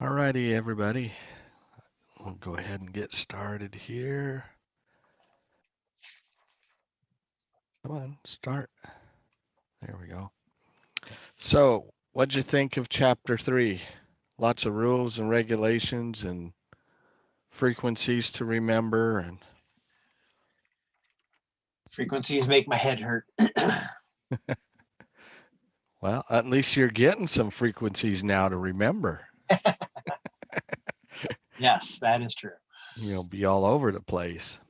All righty, everybody. We'll go ahead and get started here. Come on, start. There we go. So, what'd you think of chapter 3? Lots of rules and regulations and frequencies to remember. And Frequencies make my head hurt. well, at least you're getting some frequencies now to remember. Yes, that is true. You'll be all over the place.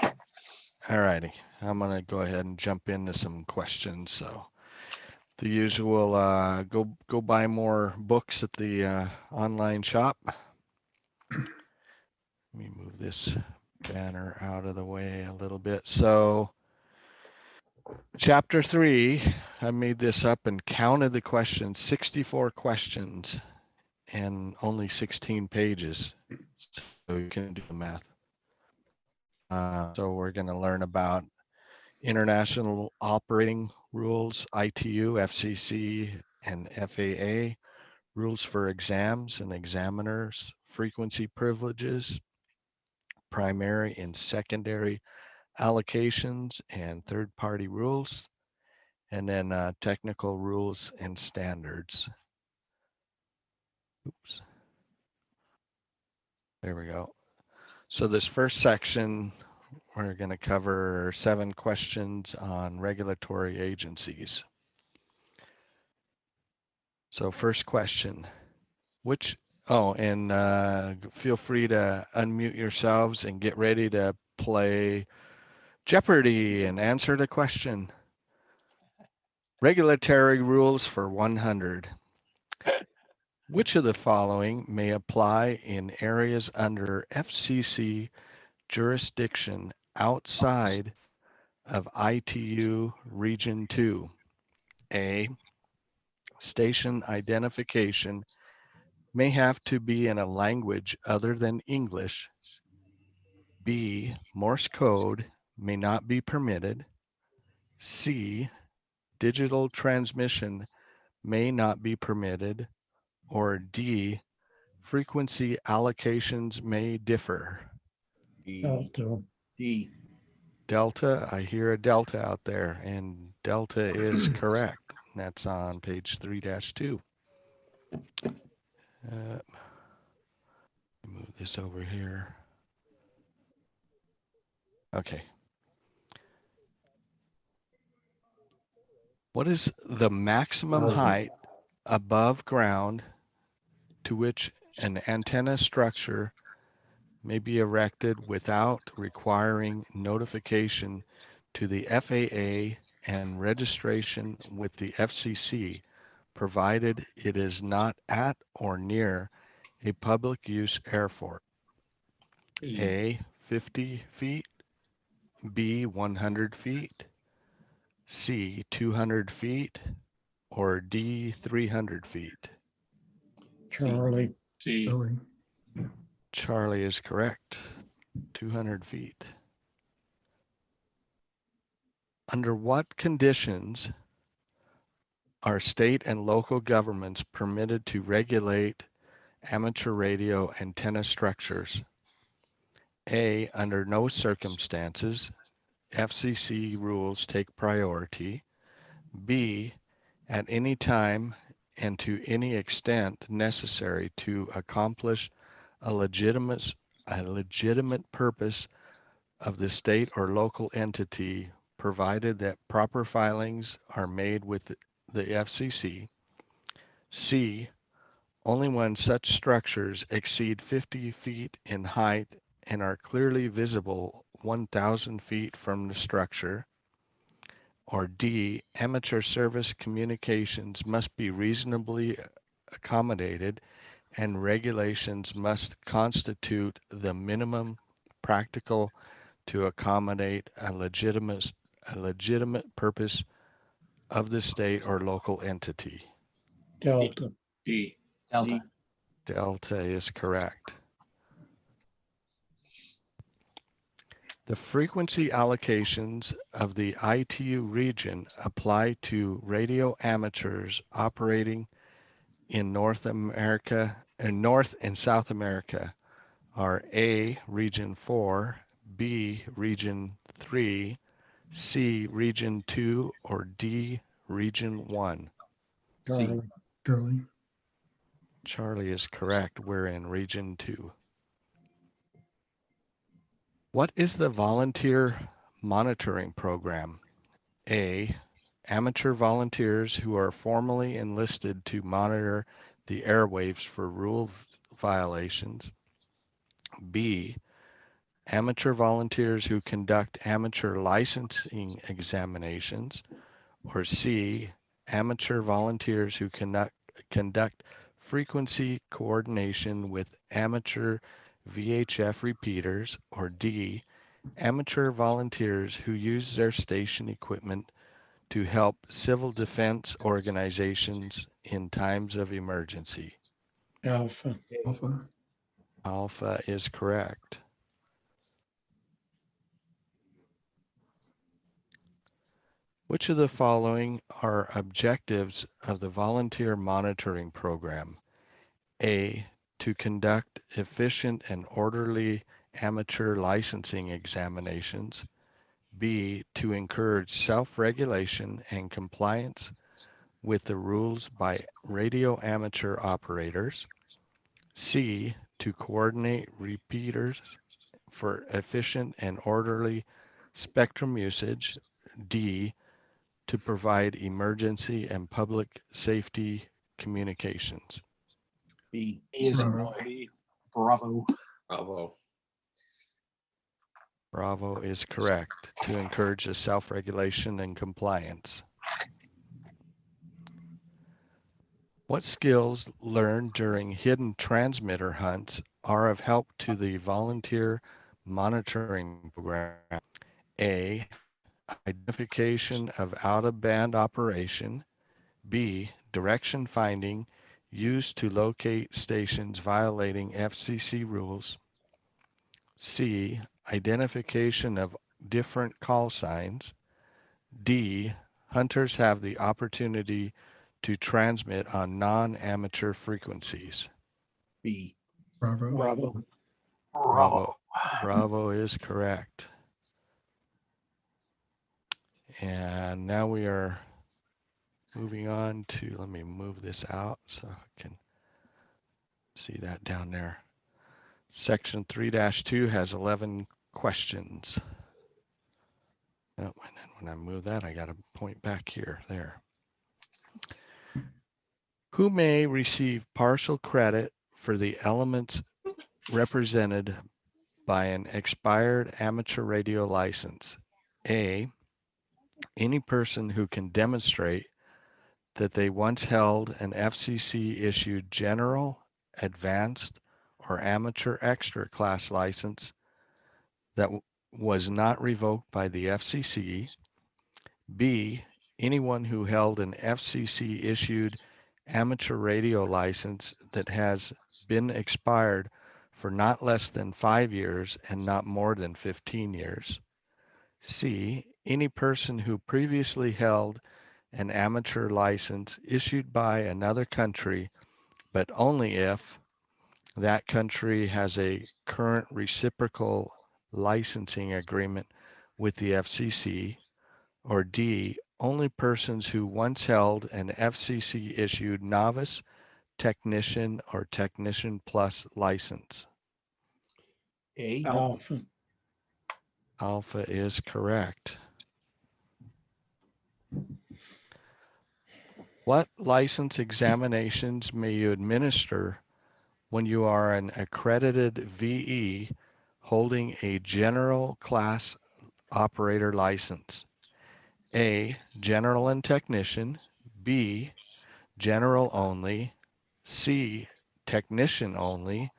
All righty. I'm going to go ahead and jump into some questions. So, the usual, go buy more books at the online shop. Let me move this banner out of the way a little bit. So, chapter 3, I made this up and counted the questions, 64 questions and only 16 pages. So you can do the math. So we're going to learn about international operating rules, ITU, FCC, and FAA, rules for exams and examiners, frequency privileges, primary and secondary allocations, and third-party rules, and then technical rules and standards. Oops. There we go. So this first section, we're going to cover 7 questions on regulatory agencies. So first question, and feel free to unmute yourselves and get ready to play Jeopardy and answer the question. Regulatory rules for 100. Which of the following may apply in areas under FCC jurisdiction outside of ITU Region 2? A, station identification may have to be in a language other than English. B, Morse code may not be permitted. C, digital transmission may not be permitted. Or D, frequency allocations may differ. D. Delta, I hear a delta out there, and delta is correct. That's on page 3-2. Move this over here. Okay. What is the maximum height above ground to which an antenna structure may be erected without requiring notification to the FAA and registration with the FCC, provided it is not at or near a public use airport? A, 50 feet, B, 100 feet, C, 200 feet, or D, 300 feet? Charlie. C. Charlie is correct, 200 feet. Under what conditions are state and local governments permitted to regulate amateur radio antenna structures? A, under no circumstances. FCC rules take priority. B, at any time and to any extent necessary to accomplish a legitimate purpose of the state or local entity, provided that proper filings are made with the FCC. C, only when such structures exceed 50 feet in height and are clearly visible 1,000 feet from the structure. Or D, amateur service communications must be reasonably accommodated and regulations must constitute the minimum practical to accommodate a legitimate purpose of the state or local entity. Delta. D. Delta. Delta is correct. The frequency allocations of the ITU region apply to radio amateurs operating in North America and North and South America are A, Region 4, B, Region 3, C, Region 2, or D, Region 1? C. Charlie, Charlie. Charlie is correct. We're in Region 2. What is the volunteer monitoring program? A, amateur volunteers who are formally enlisted to monitor the airwaves for rule violations. B, amateur volunteers who conduct amateur licensing examinations. Or C, amateur volunteers who conduct frequency coordination with amateur VHF repeaters. Or D, amateur volunteers who use their station equipment to help civil defense organizations in times of emergency. Alpha, Alpha. Alpha is correct. Which of the following are objectives of the volunteer monitoring program? A, to conduct efficient and orderly amateur licensing examinations. B, to encourage self-regulation and compliance with the rules by radio amateur operators. C, to coordinate repeaters for efficient and orderly spectrum usage. D, to provide emergency and public safety communications. B. A is in Bravo. boy. Bravo. Bravo. Bravo is correct. To encourage the self-regulation and compliance. What skills learned during hidden transmitter hunts are of help to the volunteer monitoring program? A, identification of out-of-band operation. B, direction finding used to locate stations violating FCC rules. C, identification of different call signs. D, hunters have the opportunity to transmit on non-amateur frequencies. B. Bravo. Bravo, Bravo. Bravo is correct. And now we are moving on to, let me move this out so I can see that down there. Section 3-2 has 11 questions. Oh, and then when I move that, I got to point back here, there. Who may receive partial credit for the elements represented by an expired amateur radio license? A, any person who can demonstrate that they once held an FCC issued general, advanced, or amateur extra class license that was not revoked by the FCC. B, anyone who held an FCC issued amateur radio license that has been expired for not less than 5 years and not more than 15 years. C, any person who previously held an amateur license issued by another country, but only if that country has a current reciprocal licensing agreement with the FCC. Or D, only persons who once held an FCC issued novice, technician, or technician plus license. A. Alpha, Alpha is correct. What license examinations may you administer when you are an accredited VE holding a general class operator license? A, general and technician. B, general only. C, technician only.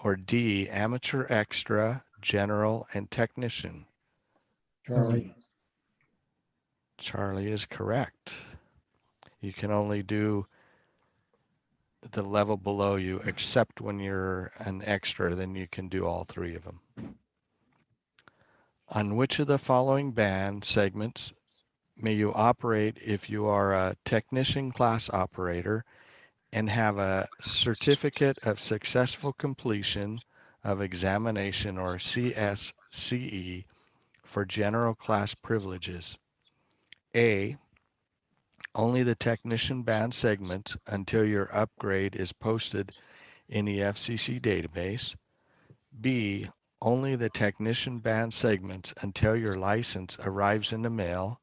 Or D, amateur extra, general, and technician. Charlie, Charlie is correct. You can only do the level below you, except when you're an extra, then you can do all three of them. On which of the following band segments may you operate if you are a technician class operator and have a certificate of successful completion of examination or CSCE for general class privileges. A, only the technician band segments until your upgrade is posted in the FCC database. B, only the technician band segments until your license arrives in the mail.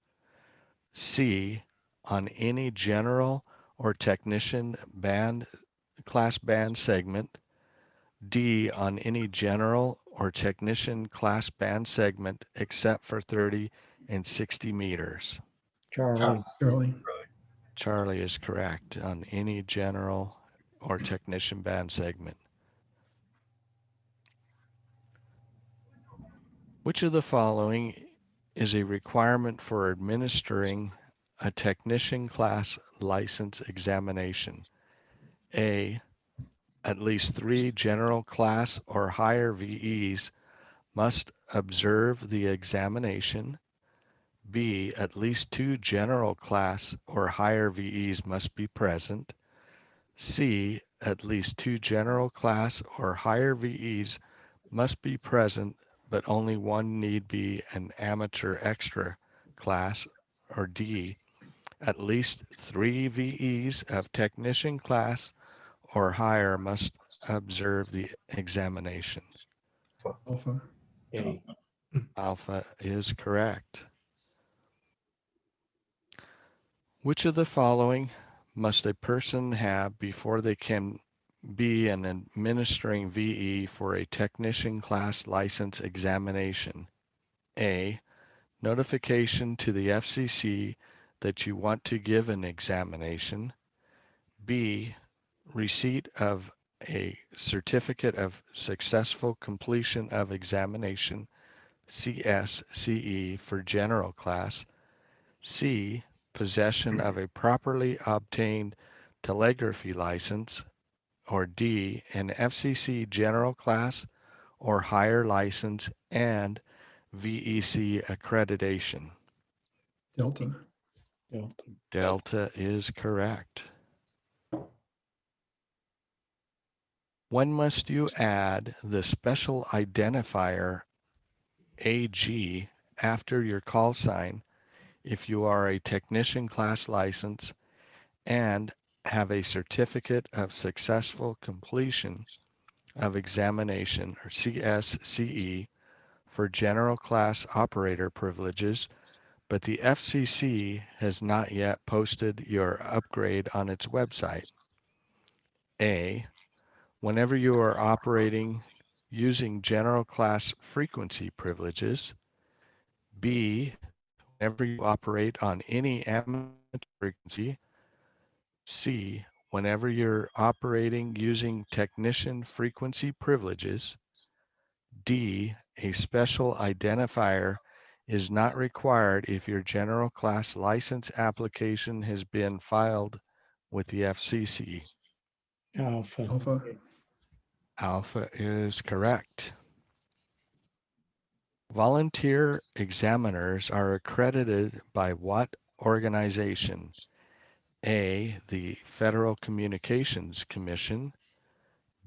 C, on any general or technician band class band segment. D, on any general or technician class band segment except for 30 and 60 meters. Charlie, Charlie, Charlie is correct on any general or technician band segment. Which of the following is a requirement for administering a technician class license examination? A, at least 3 general class or higher VEs must observe the examination. B, at least 2 general class or higher VEs must be present. C, at least 2 general class or higher VEs must be present, but only one need be an amateur extra class. Or D, at least 3 VEs of technician class or higher must observe the examination. Alpha, A. Alpha is correct. Which of the following must a person have before they can be an administering VE for a technician class license examination? A, notification to the FCC that you want to give an examination. B, receipt of a certificate of successful completion of examination, CSCE for general class. C, possession of a properly obtained telegraphy license. Or D, an FCC general class or higher license and VEC accreditation. Delta, Delta, Delta is correct. When must you add the special identifier AG after your call sign if you are a technician class license and have a certificate of successful completion of examination or CSCE for general class operator privileges, but the FCC has not yet posted your upgrade on its website? A, whenever you are operating using general class frequency privileges. B, whenever you operate on any amateur frequency. C, whenever you're operating using technician frequency privileges. D, a special identifier is not required if your general class license application has been filed with the FCC. Alpha, Alpha, Alpha is correct. Volunteer examiners are accredited by what organization? A, the Federal Communications Commission.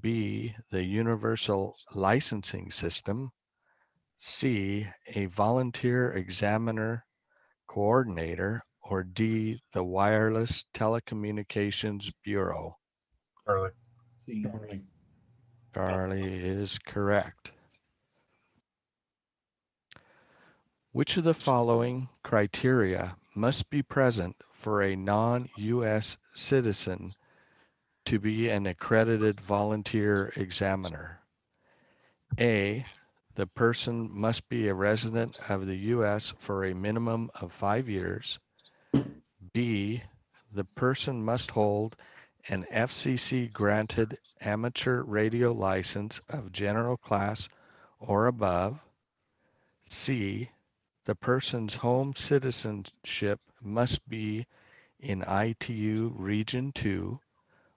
B, the Universal Licensing System. C, a volunteer examiner coordinator. Or D, the Wireless Telecommunications Bureau. C. Charlie, Charlie is correct. Which of the following criteria must be present for a non-US citizen to be an accredited volunteer examiner? A, the person must be a resident of the US for a minimum of 5 years. B, the person must hold an FCC granted amateur radio license of general class or above. C, the person's home citizenship must be in ITU Region 2.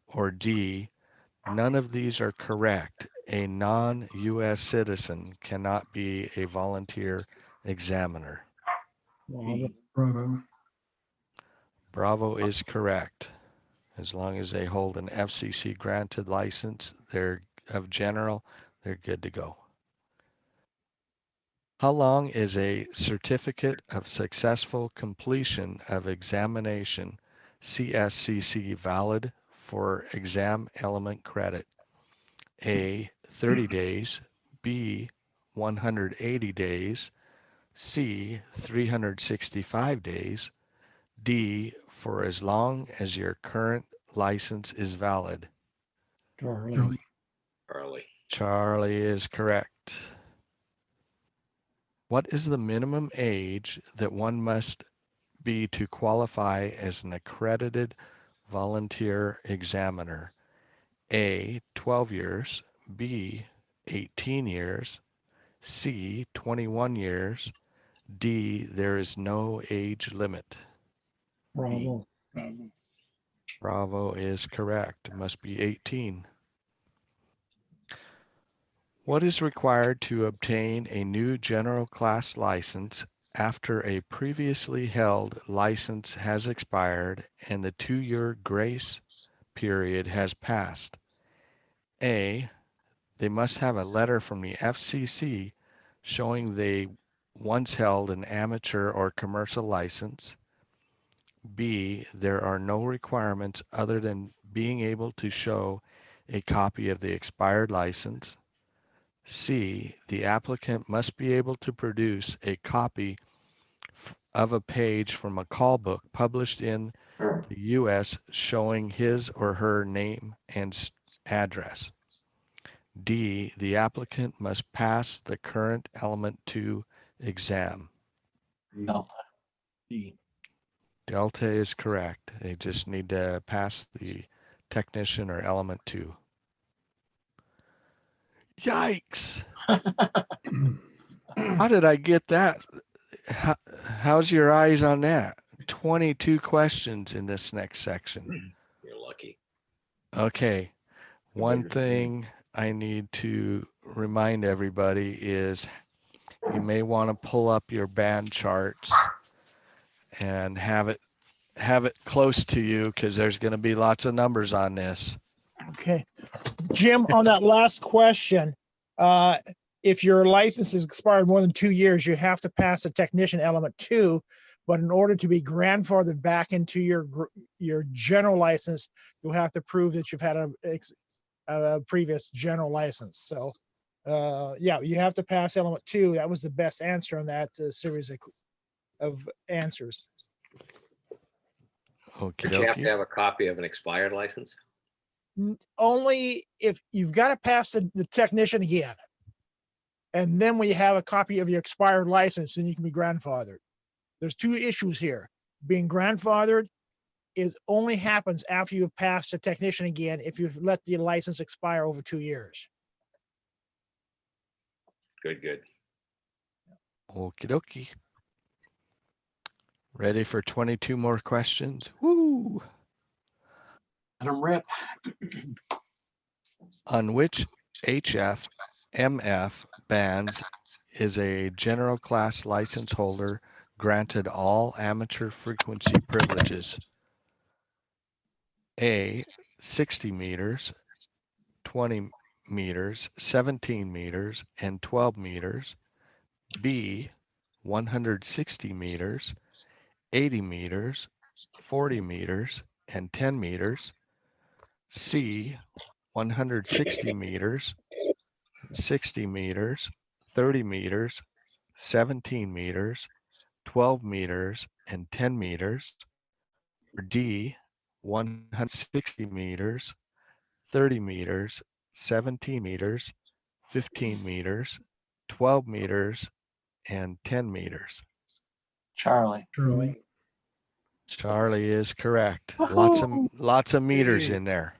Or D, none of these are correct. A non-US citizen cannot be a volunteer examiner. Bravo, Bravo, Bravo is correct. As long as they hold an FCC granted license, they're of general, they're good to go. How long is a certificate of successful completion of examination CSCC valid for exam element credit? A, 30 days, B, 180 days, C, 365 days, D, for as long as your current license is valid. Charlie. Charlie, Charlie. Charlie is correct. What is the minimum age that one must be to qualify as an accredited volunteer examiner? A, 12 years, B, 18 years, C, 21 years, D, there is no age limit. Bravo. Bravo is correct. It must be 18. What is required to obtain a new general class license after a previously held license has expired and the 2-year grace period has passed? A, they must have a letter from the FCC showing they once held an amateur or commercial license. B, there are no requirements other than being able to show a copy of the expired license. C, the applicant must be able to produce a copy of a page from a call book published in the U.S. showing his or her name and address. D, the applicant must pass the current Element 2 exam. D. Delta is correct. They just need to pass the technician or Element 2. Yikes! How did I get that? How's your eyes on that? 22 questions in this next section. You're lucky. Okay, one thing I need to remind everybody is you may want to pull up your band charts and have it close to you because there's going to be lots of numbers on this. Okay. Jim, on that last question, if your license is expired more than 2 years, you have to pass a technician element 2. But in order to be grandfathered back into your general license, you'll have to prove that you've had a previous general license. So, yeah, you have to pass element 2. That was the best answer on that series of answers. Okie But you have to dokie. have a copy of an expired license? Only if you've got to pass the technician again. And then when you have a copy of your expired license, then you can be grandfathered. There's 2 issues here. Being grandfathered only happens after you've passed the technician again if you've let the license expire over 2 years. Good, good. Okie dokie. Ready for 22 more questions? Woo! Let him rip. On which HF, MF bands is a general class license holder granted all amateur frequency privileges? A, 60 meters, 20 meters, 17 meters, and 12 meters. B, 160 meters, 80 meters, 40 meters, and 10 meters. C, 160 meters, 60 meters, 30 meters, 17 meters, 12 meters, and 10 meters. Or D, 160 meters, 30 meters, 17 meters, 15 meters, 12 meters, and 10 meters. Charlie. Charlie, Charlie is correct. Lots of meters in there.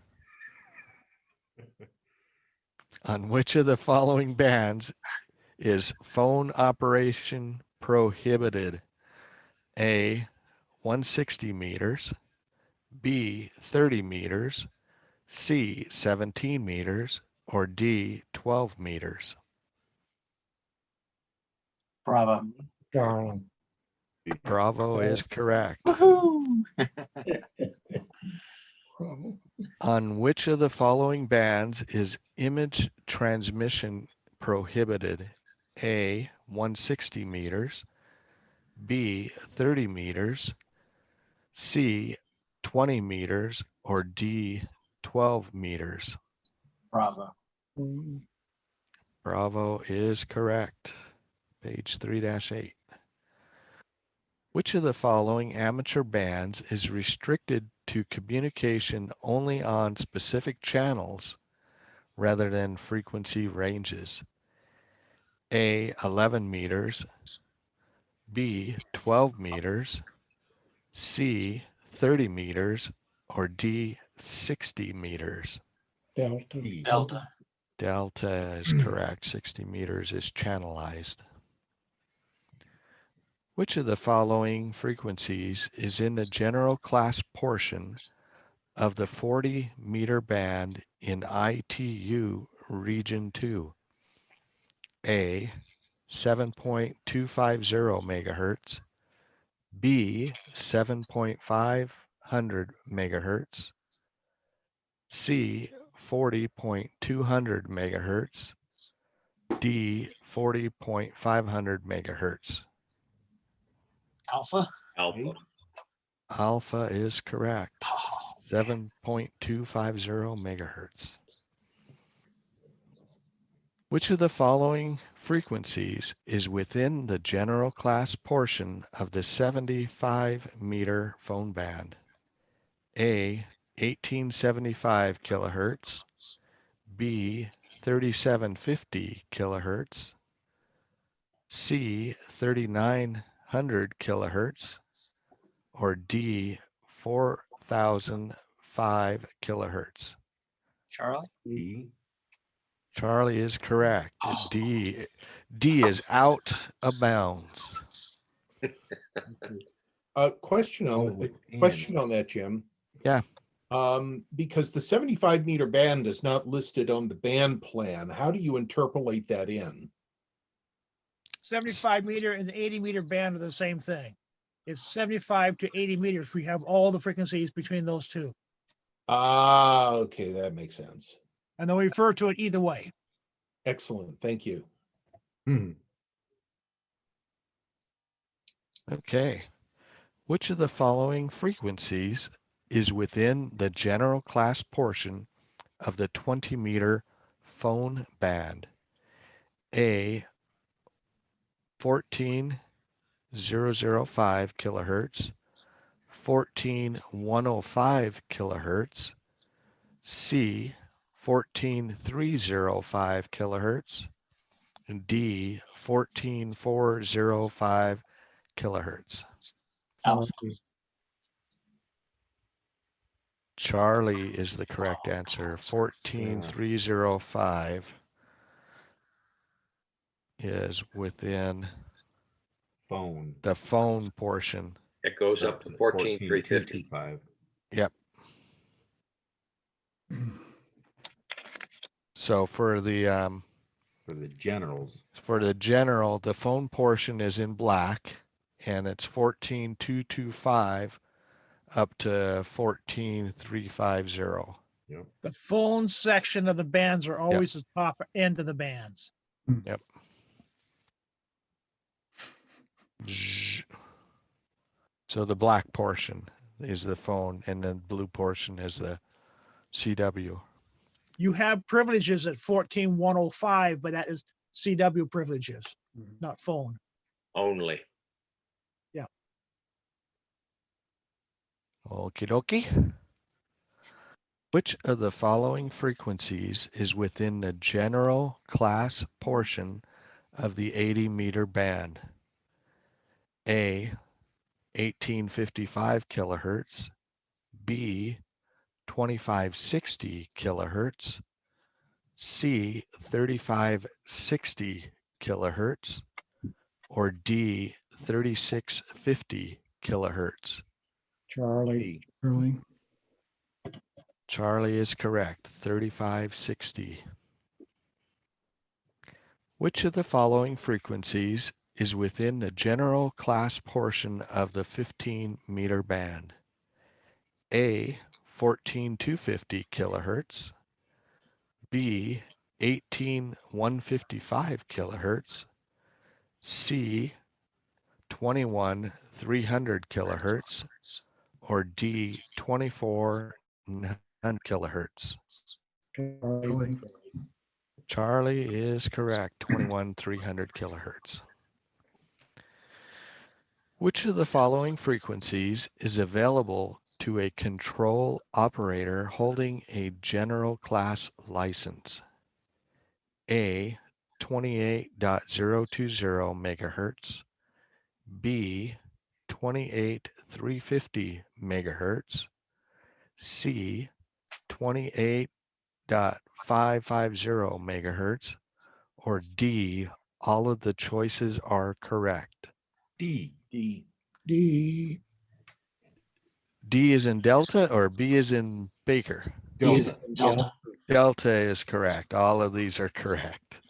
On which of the following bands is phone operation prohibited? A, 160 meters, B, 30 meters, C, 17 meters, or D, 12 meters? Bravo. Charlie. Bravo is correct. Woohoo! Bravo. On which of the following bands is image transmission prohibited? A, 160 meters, B, 30 meters, C, 20 meters, or D, 12 meters? Bravo. Mm, Bravo is correct. Page 3-8. Which of the following amateur bands is restricted to communication only on specific channels rather than frequency ranges? A, 11 meters, B, 12 meters, C, 30 meters, or D, 60 meters? Delta. Delta. Delta is correct. 60 meters is channelized. Which of the following frequencies is in the general class portion of the 40-meter band in ITU Region 2? A, 7.250 megahertz, B, 7.500 megahertz, C, 40.200 megahertz, D, 40.500 megahertz? Alpha. Alpha. Alpha is correct. Oh, 7.250 megahertz. Which of the following frequencies is within the general class portion of the 75-meter phone band? A, 1875 kilohertz, B, 3750 kilohertz, C, 3900 kilohertz, or D, 4005 kilohertz? Charlie. Charlie is correct. D is out of bounds. Question on that, Jim. Yeah. Because the 75-meter band is not listed on the band plan. How do you interpolate that in? 75 meter and the 80 meter band are the same thing. It's 75 to 80 meters. We have all the frequencies between those two. Ah, okay, that makes sense. And they'll refer to it either way. Excellent, thank you. Okay. Which of the following frequencies is within the general class portion of the 20-meter phone band? A, 14,005 kilohertz, 14,105 kilohertz, C, 14,305 kilohertz, and D, 14,405 kilohertz? Alpha. Charlie is the correct answer. 14,305 is within Phone. the phone portion. It goes up to 14,350. 14,225. Yep. So for the For the generals. general, the phone portion is in black, and it's 14,225 up to 14,350. The phone section of the bands are always the top end of the bands. Yep. So the black portion is the phone, and then blue portion is the CW. You have privileges at 14,105, but that is CW privileges, not phone. Only. Okie dokie. Which of the following frequencies is within the general class portion of the 80-meter band? A, 1855 kilohertz, B, 2560 kilohertz, C, 3560 kilohertz, or D, 3650 kilohertz? Charlie. Charlie. Charlie is correct, 3560. Which of the following frequencies is within the general class portion of the 15-meter band? A, 14,250 kilohertz, B, 18,155 kilohertz, C, 21,300 kilohertz, or D, 24,900 kilohertz. Charlie, Charlie is correct, 21,300 kilohertz. Which of the following frequencies is available to a control operator holding a general class license? A, 28.020 megahertz, B, 28,350 megahertz, C, 28.550 megahertz, or D, all of the choices are correct. D. D. D, D is in Delta or B is in Baker? Delta. Delta. Delta is correct. All of these are correct.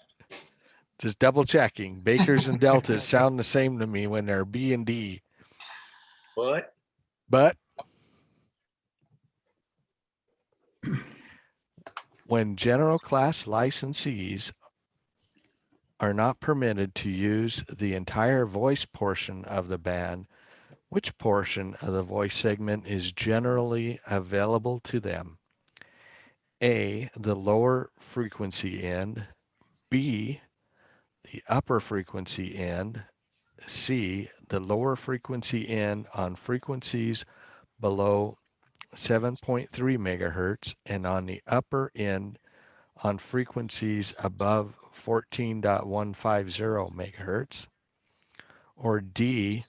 Just double checking. Bakers and Deltas sound the same to me when they're B and D, What? but when general class licensees are not permitted to use the entire voice portion of the band, which portion of the voice segment is generally available to them? A, the lower frequency end, B, the upper frequency end, C, the lower frequency end on frequencies below 7.3 megahertz and on the upper end on frequencies above 14.150 megahertz, or D,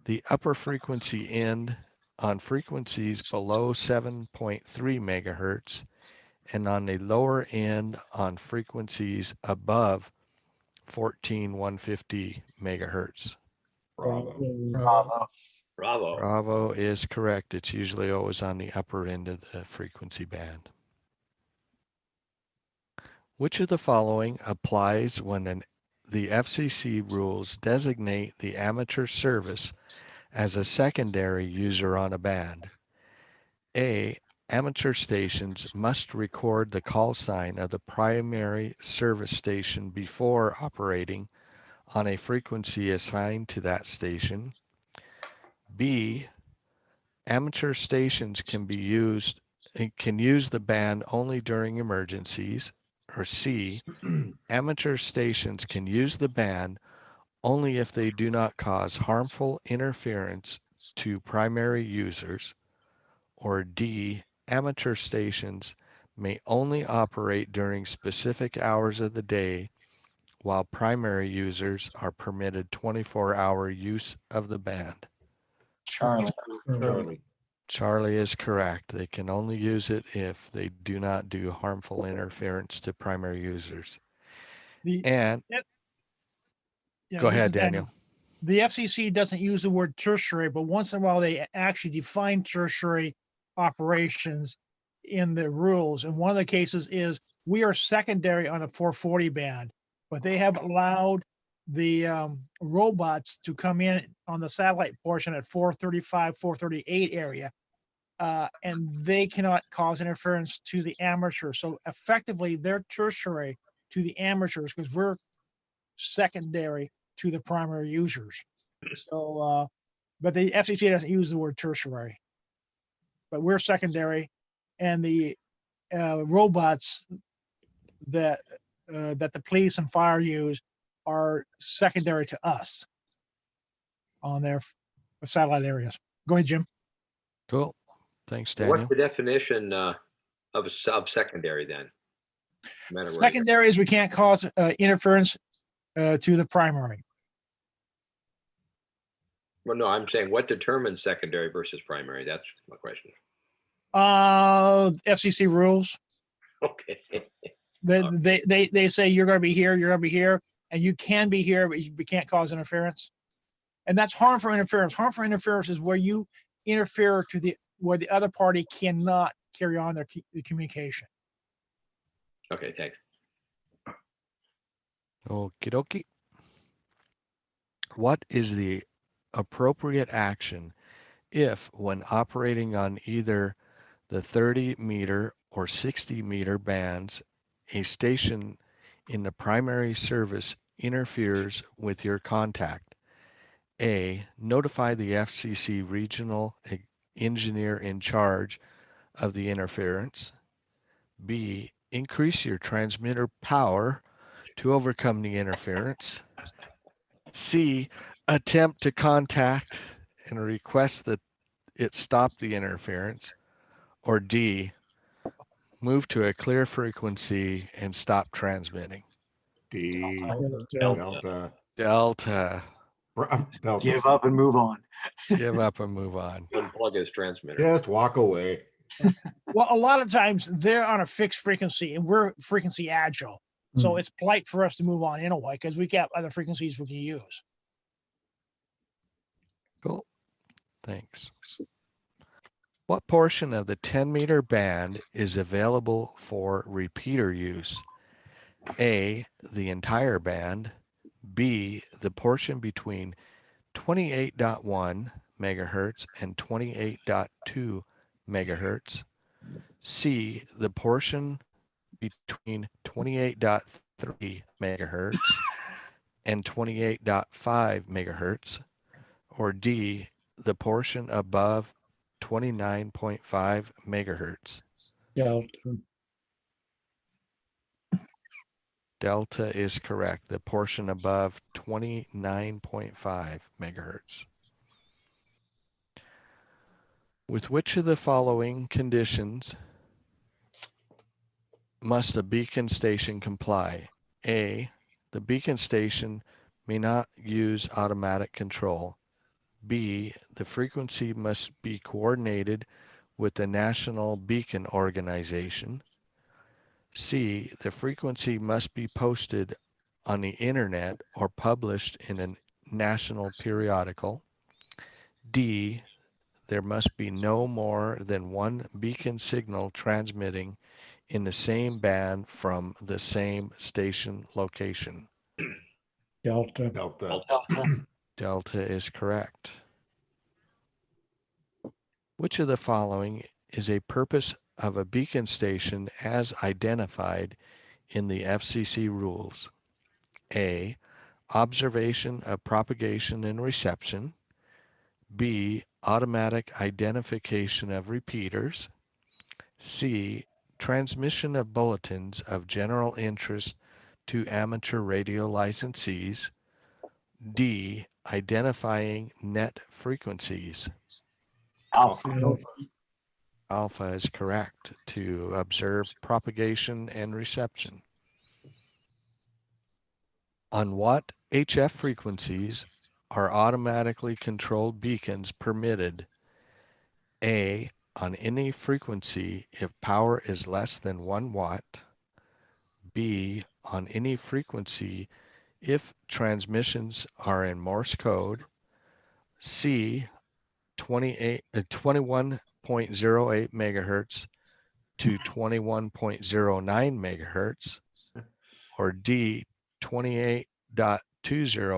the upper frequency end on frequencies below 7.3 megahertz and on the lower end on frequencies above 14,150 megahertz. Bravo. Bravo. Bravo. Bravo is correct. It's usually always on the upper end of the frequency band. Which of the following applies when the FCC rules designate the amateur service as a secondary user on a band? A, amateur stations must record the call sign of the primary service station before operating on a frequency assigned to that station. B, amateur stations can use the band only during emergencies. Or C, amateur stations can use the band only if they do not cause harmful interference to primary users. Or D, amateur stations may only operate during specific hours of the day, while primary users are permitted 24-hour use of the band. Charlie. Charlie. Charlie is correct. They can only use it if they do not do harmful interference to primary users. The, And yeah, go this is ahead, Daniel. The FCC doesn't use the word tertiary, but once in a while they actually define tertiary operations in the rules. And one of the cases is we are secondary on the 440 band, but they have allowed the robots to come in on the satellite portion at 435, 438 area, and they cannot cause interference to the amateur. So effectively, they're tertiary to the amateurs because we're secondary to the primary users. So, but the FCC doesn't use the word tertiary, but we're secondary, and the robots that the police and fire use are secondary to us on their satellite areas. Go ahead, Jim. Cool. Thanks, Daniel. What's the definition of secondary then? Matter where- Secondary is we can't cause interference to the primary. Well, no, I'm saying what determines secondary versus primary? That's my question. FCC rules. Okay. They say you're going to be here, you're going to be here, and you can be here, but you can't cause interference. And that's harmful interference. Harmful interference is where you interfere to where the other party cannot carry on their communication. Okay, thanks. Okie dokie. What is the appropriate action if, when operating on either the 30-meter or 60-meter bands, a station in the primary service interferes with your contact. A, notify the FCC regional engineer in charge of the interference. B, increase your transmitter power to overcome the interference. C, attempt to contact and request that it stop the interference. Or D, move to a clear frequency and stop transmitting. D, Delta. Delta. Delta, Delta. Give up and move on. give up and move on. Unplug his transmitter. Just walk away. Well, a lot of times they're on a fixed frequency and we're frequency agile. So it's polite for us to move on anyway, because we got other frequencies we can use. Cool. Thanks. What portion of the 10-meter band is available for repeater use? A, the entire band. B, the portion between 28.1 megahertz and 28.2 megahertz. C, the portion between 28.3 megahertz and 28.5 megahertz. Or D, the portion above 29.5 megahertz. Delta. Delta is correct. The portion above 29.5 megahertz. With which of the following conditions must a beacon station comply? A, the beacon station may not use automatic control. B, the frequency must be coordinated with the National Beacon Organization. C, the frequency must be posted on the internet or published in a national periodical. D, there must be no more than one beacon signal transmitting in the same band from the same station location. Delta. Delta. Delta. Delta is correct. Which of the following is a purpose of a beacon station as identified in the FCC rules? A, observation of propagation and reception. B, automatic identification of repeaters. C, transmission of bulletins of general interest to amateur radio licensees. D, identifying net frequencies. Alpha. Alpha. Alpha is correct, to observe propagation and reception. On what HF frequencies are automatically controlled beacons permitted? A, on any frequency if power is less than 1 watt. B, on any frequency if transmissions are in Morse code. C, 21.08 megahertz to 21.09 megahertz. Or D, 28.20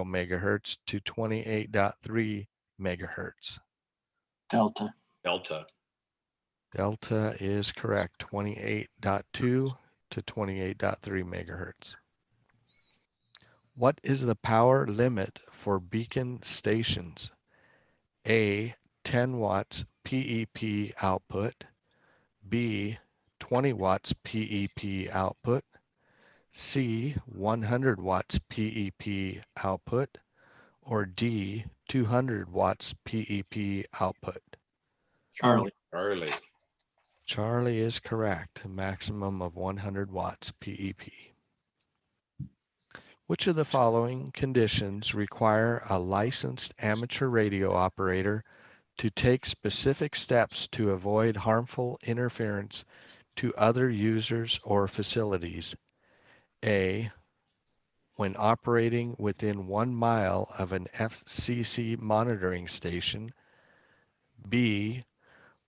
megahertz to 28.3 megahertz. Delta. Delta. Delta is correct, 28.2 to 28.3 megahertz. What is the power limit for beacon stations? A, 10 watts PEP output. B, 20 watts PEP output. C, 100 watts PEP output. Or D, 200 watts PEP output. Charlie. Charlie. Charlie is correct, a maximum of 100 watts PEP. Which of the following conditions require a licensed amateur radio operator to take specific steps to avoid harmful interference to other users or facilities? A, when operating within 1 mile of an FCC monitoring station. B,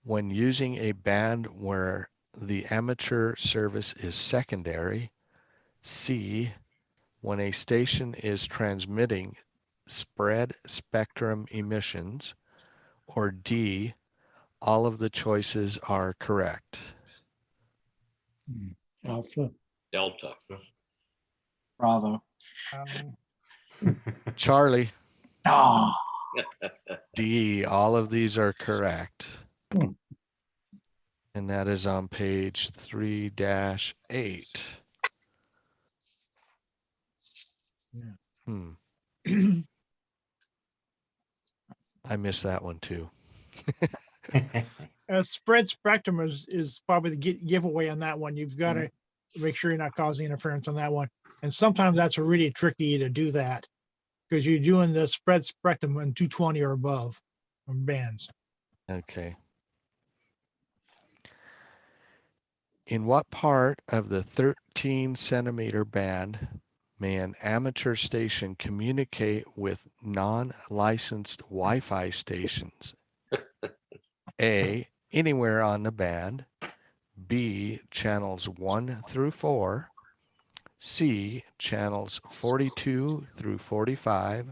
when using a band where the amateur service is secondary. C, when a station is transmitting spread spectrum emissions. Or D, All of the choices are correct. Alpha, Delta. Bravo. Charlie, Ah, D, all of these are correct. Hmm. And that is on page 3-8. Hmm, I missed that one too. Spread spectrum is probably the giveaway on that one. You've got to make sure you're not causing interference on that one. And sometimes that's really tricky to do that because you're doing the spread spectrum in 220 or above bands. Okay. In what part of the 13 centimeter band may an amateur station communicate with non-licensed Wi-Fi stations? A, anywhere on the band. B, channels 1 through 4. C, channels 42 through 45.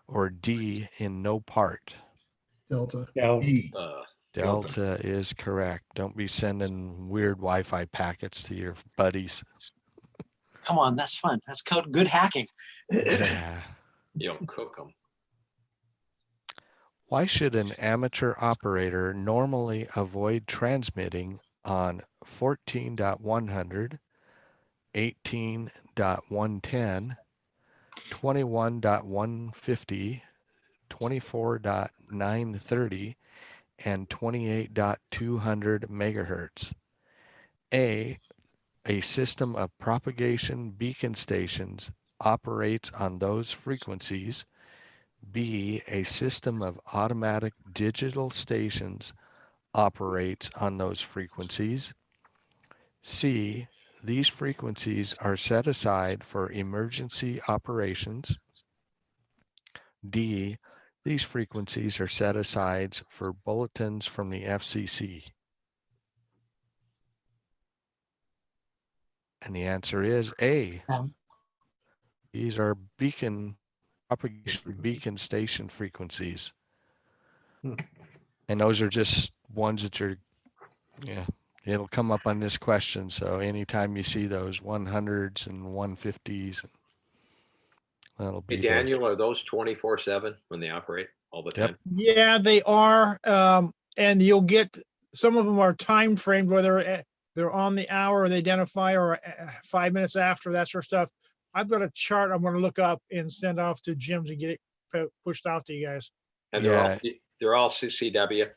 Or D, in no part. Delta. Delta, E. Delta Delta. is correct. Don't be sending weird Wi-Fi packets to your buddies. come on, that's fun. That's called good hacking. Yeah. You don't cook them. Why should an amateur operator normally avoid transmitting on 14.100, 18.110, 21.150, 24.930, and 28.200 megahertz? A system of propagation beacon stations operates on those frequencies. B, a system of automatic digital stations operates on those frequencies. C, these frequencies are set aside for emergency operations. D, these frequencies are set aside for bulletins from the FCC. And the answer is A. These are propagation beacon station frequencies. Hmm. And those are just ones that are, yeah, it'll come up on this question. So anytime you see those 100s and 150s, that'll Hey, be Daniel, are those 24/7 when they operate all the Yep. time? Yeah, they are. And you'll get, some of them are time framed, whether they're on the hour or they identify or 5 minutes after, that sort of stuff. I've got a chart I'm going to look up and send off to Jim to get it pushed out to you guys. And Yeah. they're all CCW.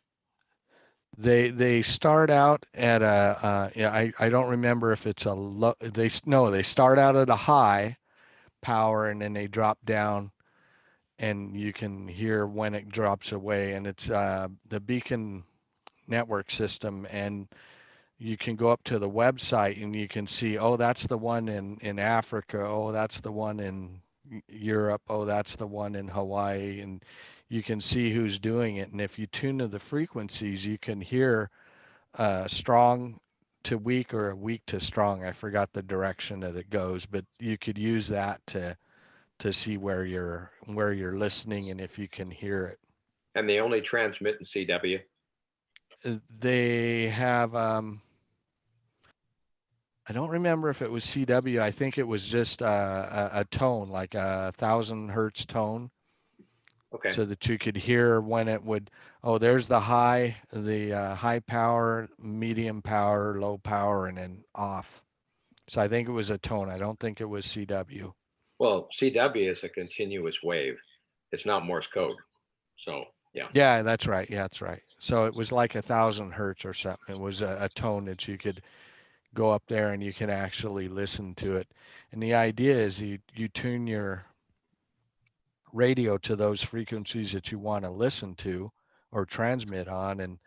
They start out at a yeah, I don't remember if it's a low, they start out at a high power and then they drop down and you can hear when it drops away, and it's the Beacon network system, and you can go up to the website and you can see, oh, that's the one in Africa, oh, that's the one in Europe, oh, that's the one in Hawaii, and you can see who's doing it. And if you tune to the frequencies, you can hear strong to weak or a weak to strong. I forgot the direction that it goes, but you could use that to see where you're listening and if you can hear it. And they only transmit in CW. They have I don't remember if it was CW. I think it was just a tone, like a 1,000 hertz tone, Okay. so that you could hear when it would, oh, there's the high power, medium power, low power, and then off. So I think it was a tone. I don't think it was CW. Well, CW is a continuous wave. It's not Morse code. So, yeah. Yeah, that's right. Yeah, that's right. So it was like 1,000 hertz or something. It was a tone that you could go up there and you can actually listen to it. And the idea is you tune your radio to those frequencies that you want to listen to or transmit on. And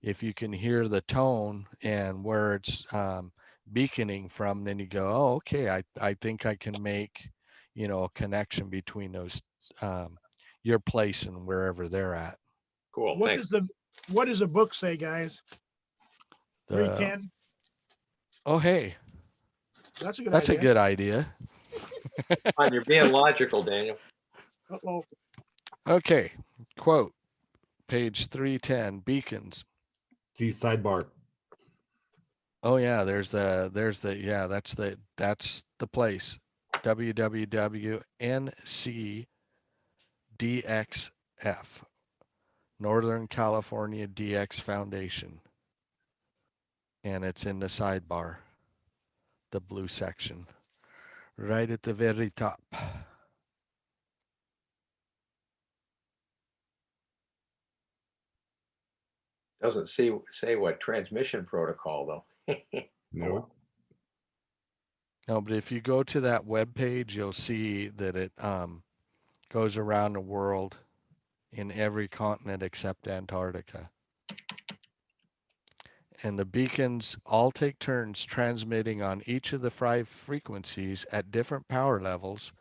if you can hear the tone and where it's beaconing from, then you go, oh, okay, I think I can make, a connection between those, your place and wherever they're at. Cool. What Thanks. does the book say, guys? The- 310? oh, hey, That's a good that's idea. a good idea. Fine, you're being logical, Daniel. Uh-oh. Okay, quote, page 310, beacons. See sidebar. Oh yeah, that's the place. www.ncdxf, Northern California DX Foundation. And it's in the sidebar, the blue section, right at the very top. Doesn't say what transmission protocol though. Nope. No, but if you go to that web page, you'll see that it goes around the world in every continent except Antarctica. And the beacons all take turns transmitting on each of the 5 frequencies at different power levels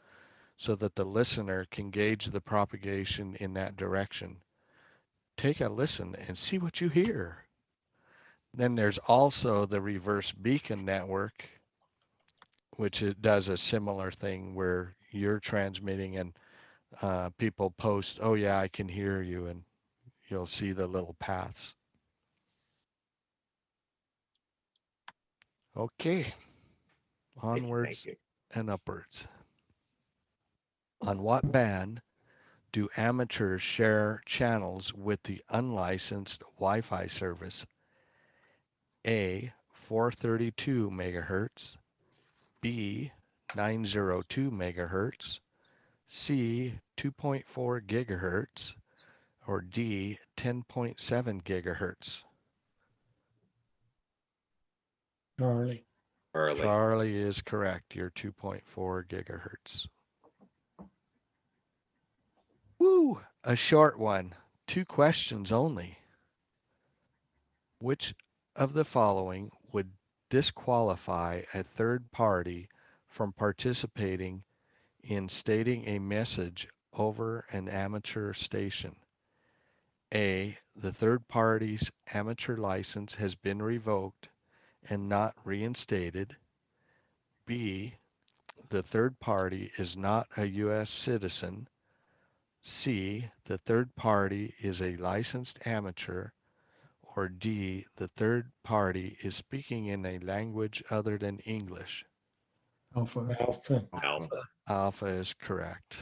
so that the listener can gauge the propagation in that direction. Take a listen and see what you hear. Then there's also the reverse beacon network, which it does a similar thing where you're transmitting and people post, oh yeah, I can hear you, and you'll see the little paths. Okay, onwards Thank you. and upwards. On what band do amateurs share channels with the unlicensed Wi-Fi service? A, 432 megahertz, B, 902 megahertz, C, 2.4 gigahertz, or D, 10.7 gigahertz? Charlie. Early. Charlie is correct. You're 2.4 gigahertz. Woo! A short one. 2 questions only. Which of the following would disqualify a third party from participating in stating a message over an amateur station? A, the third party's amateur license has been revoked and not reinstated. B, the third party is not a U.S. citizen. C, the third party is a licensed amateur. Or D, the third party is speaking in a language other than English. Alpha. Alpha. Alpha. Alpha is correct.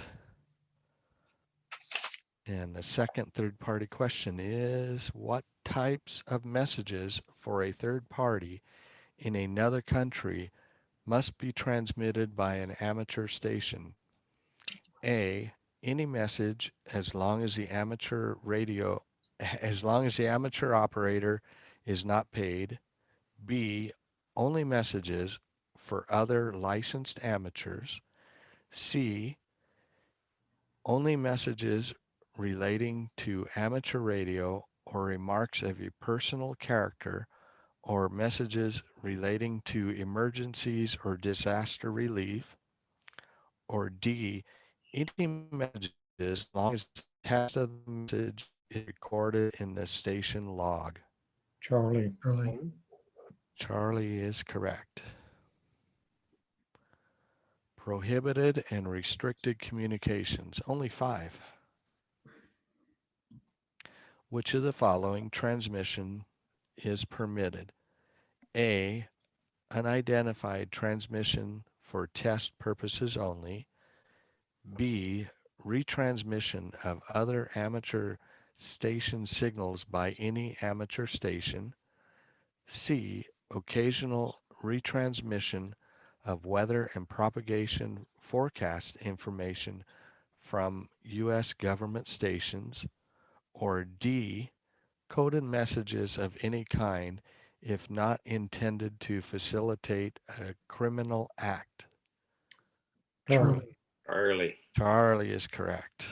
And the second third party question is, what types of messages for a third party in another country must be transmitted by an amateur station? A, any message as long as the amateur operator is not paid. B, only messages for other licensed amateurs. C, only messages relating to amateur radio or remarks of a personal character, or messages relating to emergencies or disaster relief. Or D, any messages as long as the text of the message is recorded in the station log. Charlie. Charlie. Charlie is correct. Prohibited and restricted communications, only 5. Which of the following transmission is permitted? A, unidentified transmission for test purposes only. B, retransmission of other amateur station signals by any amateur station. C, occasional retransmission of weather and propagation forecast information from U.S. government stations. Or D, coded messages of any kind if not intended to facilitate a criminal act. Charlie. Early. Charlie is correct.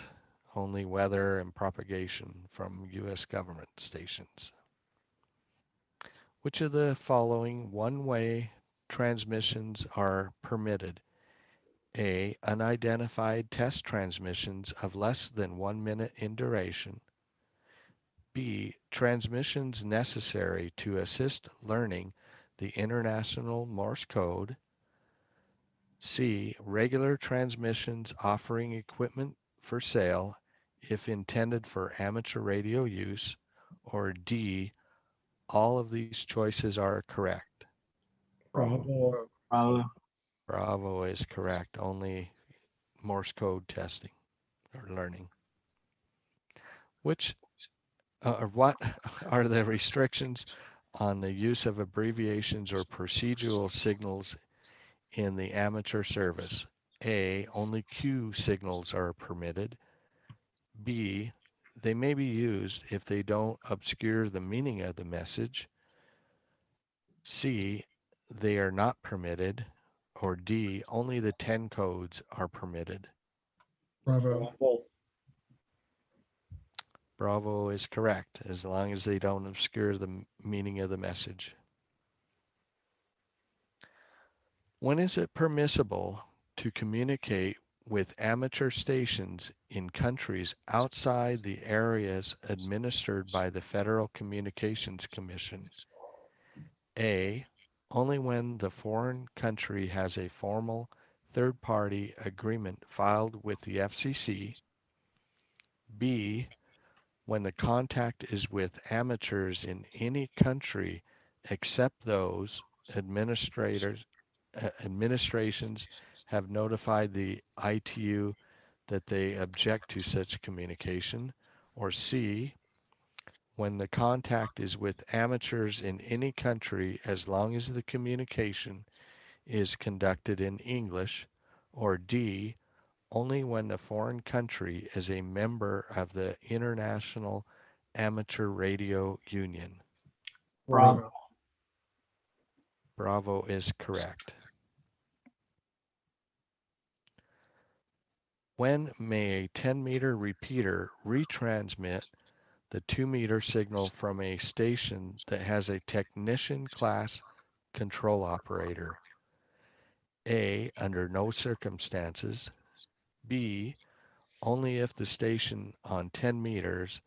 Only weather and propagation from U.S. government stations. Which of the following one-way transmissions are permitted? A, unidentified test transmissions of less than 1 minute in duration. B, transmissions necessary to assist learning the International Morse Code. C, regular transmissions offering equipment for sale if intended for amateur radio use. Or D, all of these choices are correct. Bravo. Bravo is correct. Only Morse code testing or learning. Which or what are the restrictions on the use of abbreviations or procedural signals in the amateur service? A, only Q signals are permitted. B, they may be used if they don't obscure the meaning of the message. C, they are not permitted. Or D, only the 10 codes are permitted. Bravo. Bravo. Bravo is correct, as long as they don't obscure the meaning of the message. When is it permissible to communicate with amateur stations in countries outside the areas administered by the Federal Communications Commission? A, only when the foreign country has a formal third-party agreement filed with the FCC. B, when the contact is with amateurs in any country except those administrations have notified the ITU that they object to such communication. Or C, when the contact is with amateurs in any country as long as the communication is conducted in English. Or D, only when the foreign country is a member of the International Amateur Radio Union. Bravo. Bravo is correct. When may a 10-meter repeater retransmit the 2-meter signal from a station that has a technician class control operator? A, under no circumstances. B, only if the station on 10 meters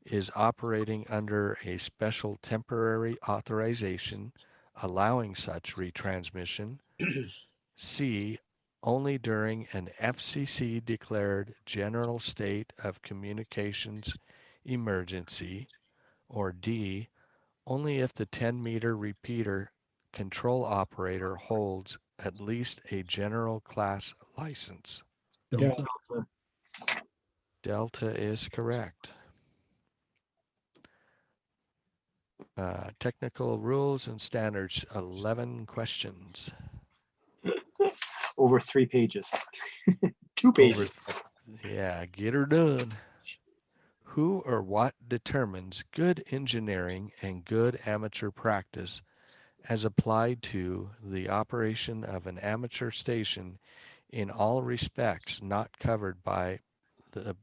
is operating under a special temporary authorization allowing such retransmission. C, only during an FCC declared general state of communications emergency. Or D, only if the 10-meter repeater control operator holds at least a general class license. Delta. Delta is correct. Technical rules and standards, 11 questions. Over 3 pages. 2 pages. Yeah, get her done. Who or what determines good engineering and good amateur practice as applied to the operation of an amateur station in all respects not covered by the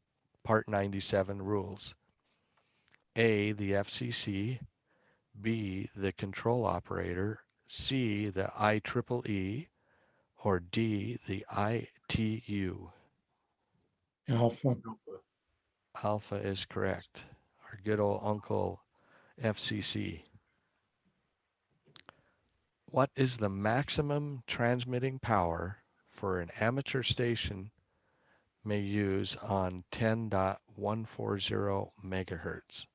Part 97 rules? A, the FCC. B, the control operator. C, the IEEE. Or D, the ITU. Alpha. Alpha is correct. Our good old uncle FCC. What is the maximum transmitting power for an amateur station may use on 10.140 megahertz?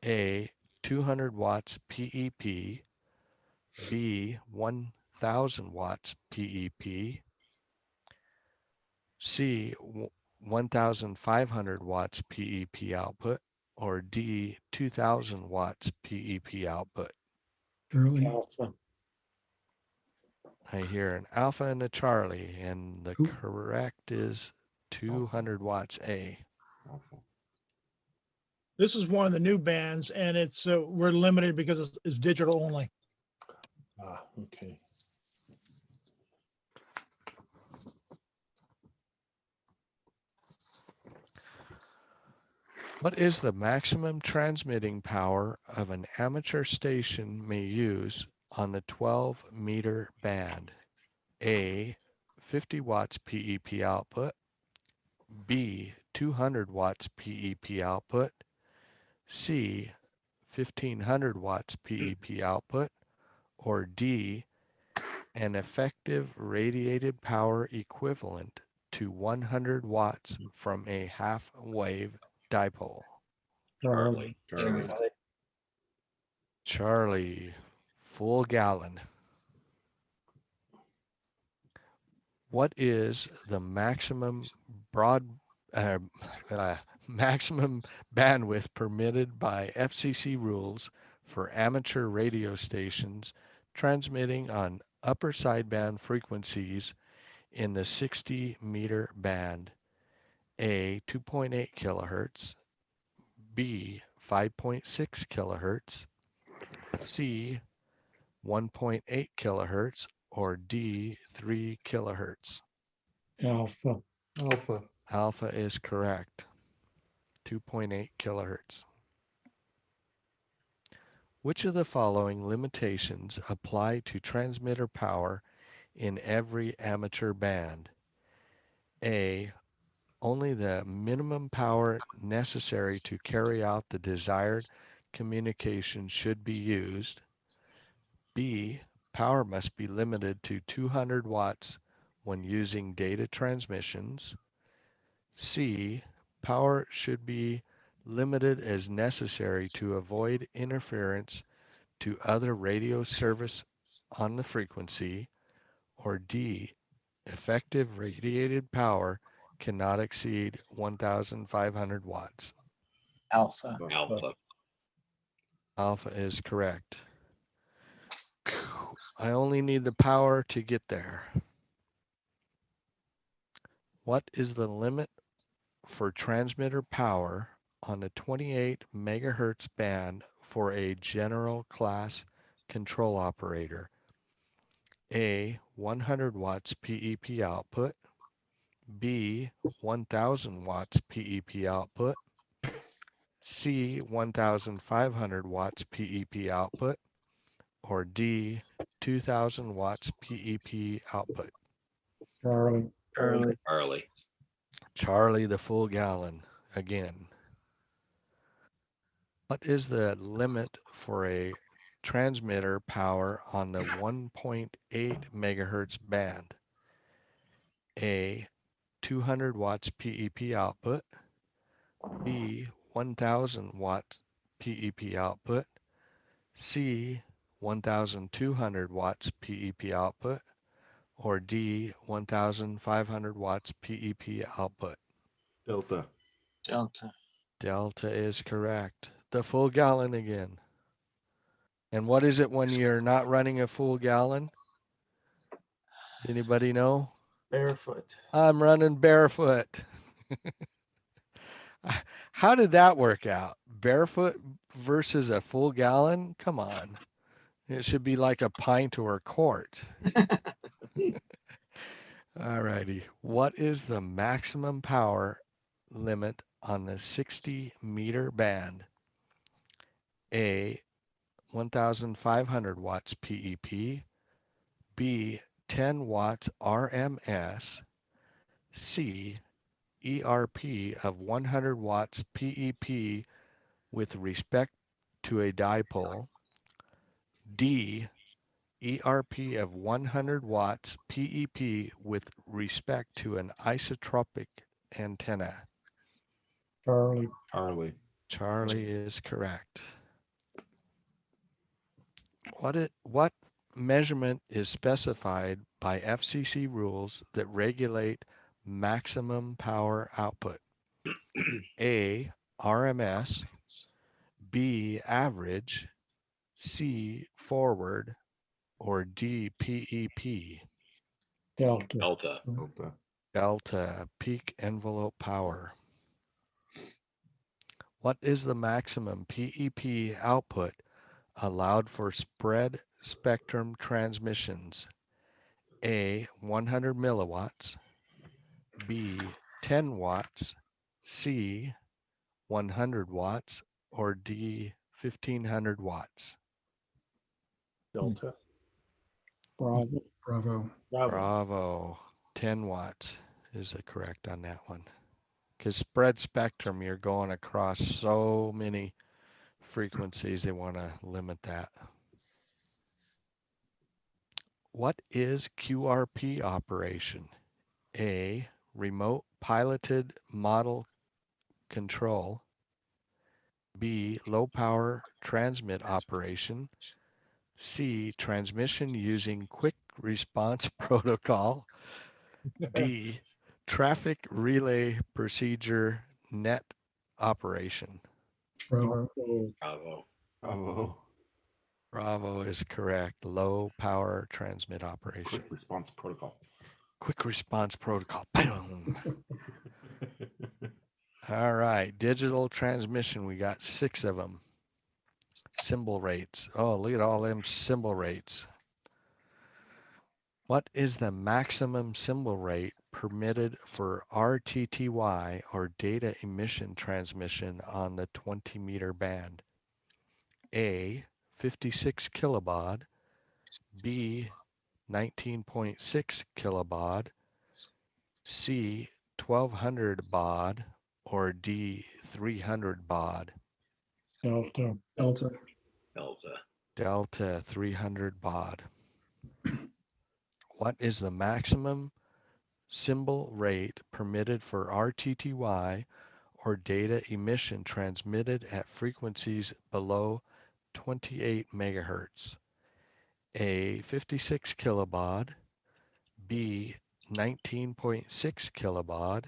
A, 200 watts PEP. B, 1000 watts PEP. C, 1500 watts PEP output. Or D, 2000 watts PEP output. Shirley. Alpha. I hear an alpha and a Charlie, and the Ooh. correct is 200 watts A. This is one of the new bands, and it's we're limited because it's digital only. Ah, okay. What is the maximum transmitting power of an amateur station may use on the 12-meter band? A, 50 watts PEP output. B, 200 watts PEP output. C, 1500 watts PEP output. Or D, an effective radiated power equivalent to 100 watts from a half-wave dipole. Charlie. Charlie. Charlie, full gallon. What is the maximum uh, maximum bandwidth permitted by FCC rules for amateur radio stations transmitting on upper sideband frequencies in the 60-meter band? A, 2.8 kilohertz, B, 5.6 kilohertz, C, 1.8 kilohertz, or D, 3 kilohertz? Alpha. Alpha. Alpha is correct. 2.8 kilohertz. Which of the following limitations apply to transmitter power in every amateur band? A, only the minimum power necessary to carry out the desired communication should be used. B, power must be limited to 200 watts when using data transmissions. C, power should be limited as necessary to avoid interference to other radio service on the frequency. Or D, effective radiated power cannot exceed 1,500 watts. Alpha. Alpha. Alpha is correct. I only need the power to get there. What is the limit for transmitter power on the 28 megahertz band for a general class control operator? A, 100 watts PEP output. B, 1000 watts PEP output. C, 1500 watts PEP output. Or D, 2000 watts PEP output? Charlie. Charlie. Charlie, the full gallon again. What is the limit for a transmitter power on the 1.8 megahertz band? A, 200 watts PEP output. B, 1000 watts PEP output. C, 1200 watts PEP output. Or D, 1500 watts PEP output? Delta. Delta. Delta is correct. The full gallon again. And what is it when you're not running a full gallon? Anybody know? Barefoot. I'm running barefoot. How did that work out? Barefoot versus a full gallon? Come on. It should be like a pint or a quart. All righty. What is the maximum power limit on the 60-meter band? A, 1,500 watts PEP. B, 10 watts RMS. C, ERP of 100 watts PEP with respect to a dipole. D, ERP of 100 watts PEP with respect to an isotropic antenna. Charlie. Charlie. Charlie is correct. What measurement is specified by FCC rules that regulate maximum power output? A, RMS. B, average. C, forward. Or D, PEP? Delta. Delta. Delta. Delta, peak envelope power. What is the maximum PEP output allowed for spread spectrum transmissions? A, 100 milliwatts. B, 10 watts. C, 100 watts. Or D, 1500 watts? Delta. Bravo. Bravo. Bravo. Bravo. 10 watts is the correct on that one. Because spread spectrum, you're going across so many frequencies, they want to limit that. What is QRP operation? A, remote piloted model control. B, low power transmit operation. C, transmission using quick response protocol. D, traffic relay procedure net operation. Bravo. So, Bravo. Oh, Bravo is correct. Low power transmit operation. quick response protocol. Quick response protocol. Boom. All right. Digital transmission. We got 6 of them. Symbol rates. Oh, look at all them symbol rates. What is the maximum symbol rate permitted for RTTY or data emission transmission on the 20-meter band? A, 56 kilobaud. B, 19.6 kilobaud. C, 1200 baud. Or D, 300 baud. Delta. Delta. Delta. Delta 300 baud. What is the maximum symbol rate permitted for RTTY or data emission transmitted at frequencies below 28 megahertz? A, 56 kilobaud. B, 19.6 kilobaud.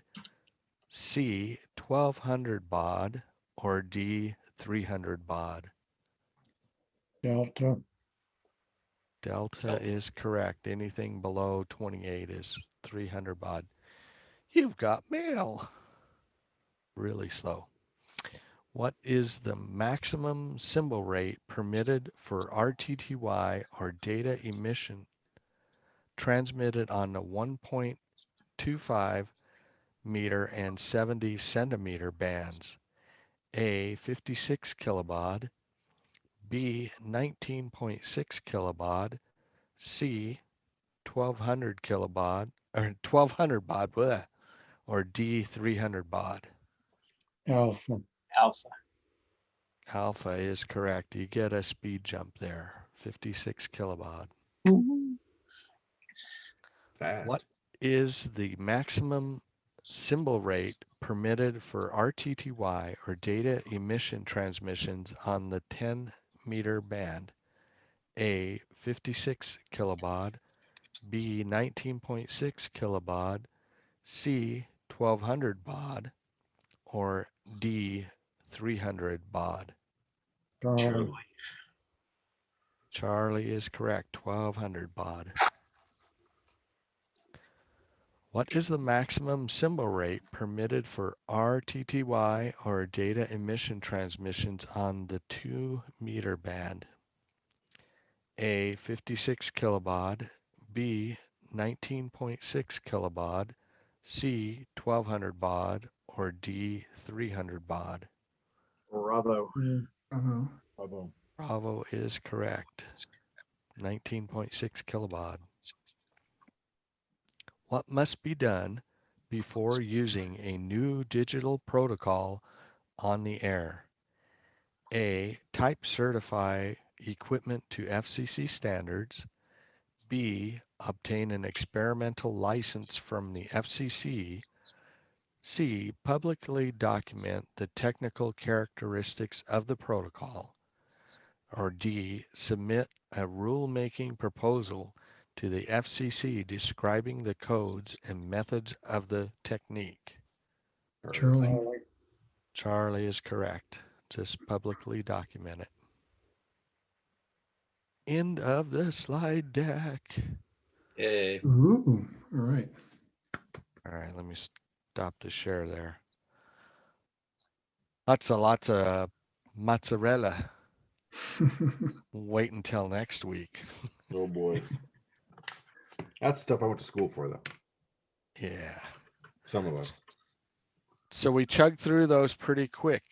C, 1200 baud. Or D, 300 baud. Delta. Delta is correct. Anything below 28 is 300 baud. You've got mail. Really slow. What is the maximum symbol rate permitted for RTTY or data emission transmitted on the 1.25 meter and 70 centimeter bands? A, 56 kilobaud. B, 19.6 kilobaud. C, 1200 kilobaud or 1200 baud, bleh, or D, 300 baud. Alpha. Alpha. Alpha is correct. You get a speed jump there. 56 kilobaud. Fast. What is the maximum symbol rate permitted for RTTY or data emission transmissions on the 10-meter band? A, 56 kilobaud. B, 19.6 kilobaud. C, 1200 baud. Or D, 300 baud. Charlie. Charlie is correct. 1200 baud. What is the maximum symbol rate permitted for RTTY or data emission transmissions on the 2-meter band? A, 56 kilobaud. B, 19.6 kilobaud. C, 1200 baud. Or D, 300 baud. Bravo. Bravo. Bravo. Bravo is correct. 19.6 kilobaud. What must be done before using a new digital protocol on the air? A, type certify equipment to FCC standards. B, obtain an experimental license from the FCC. C, publicly document the technical characteristics of the protocol. Or D, submit a rulemaking proposal to the FCC describing the codes and methods of the technique. Charlie. Charlie is correct. Just publicly document it. End of the slide deck. Yay. Ooh, all right. All right, let me stop the share there. Lots of mozzarella. Wait until next week. Oh, boy. That's stuff I went to school for, though. Yeah. Some of us. So we chugged through those pretty quick.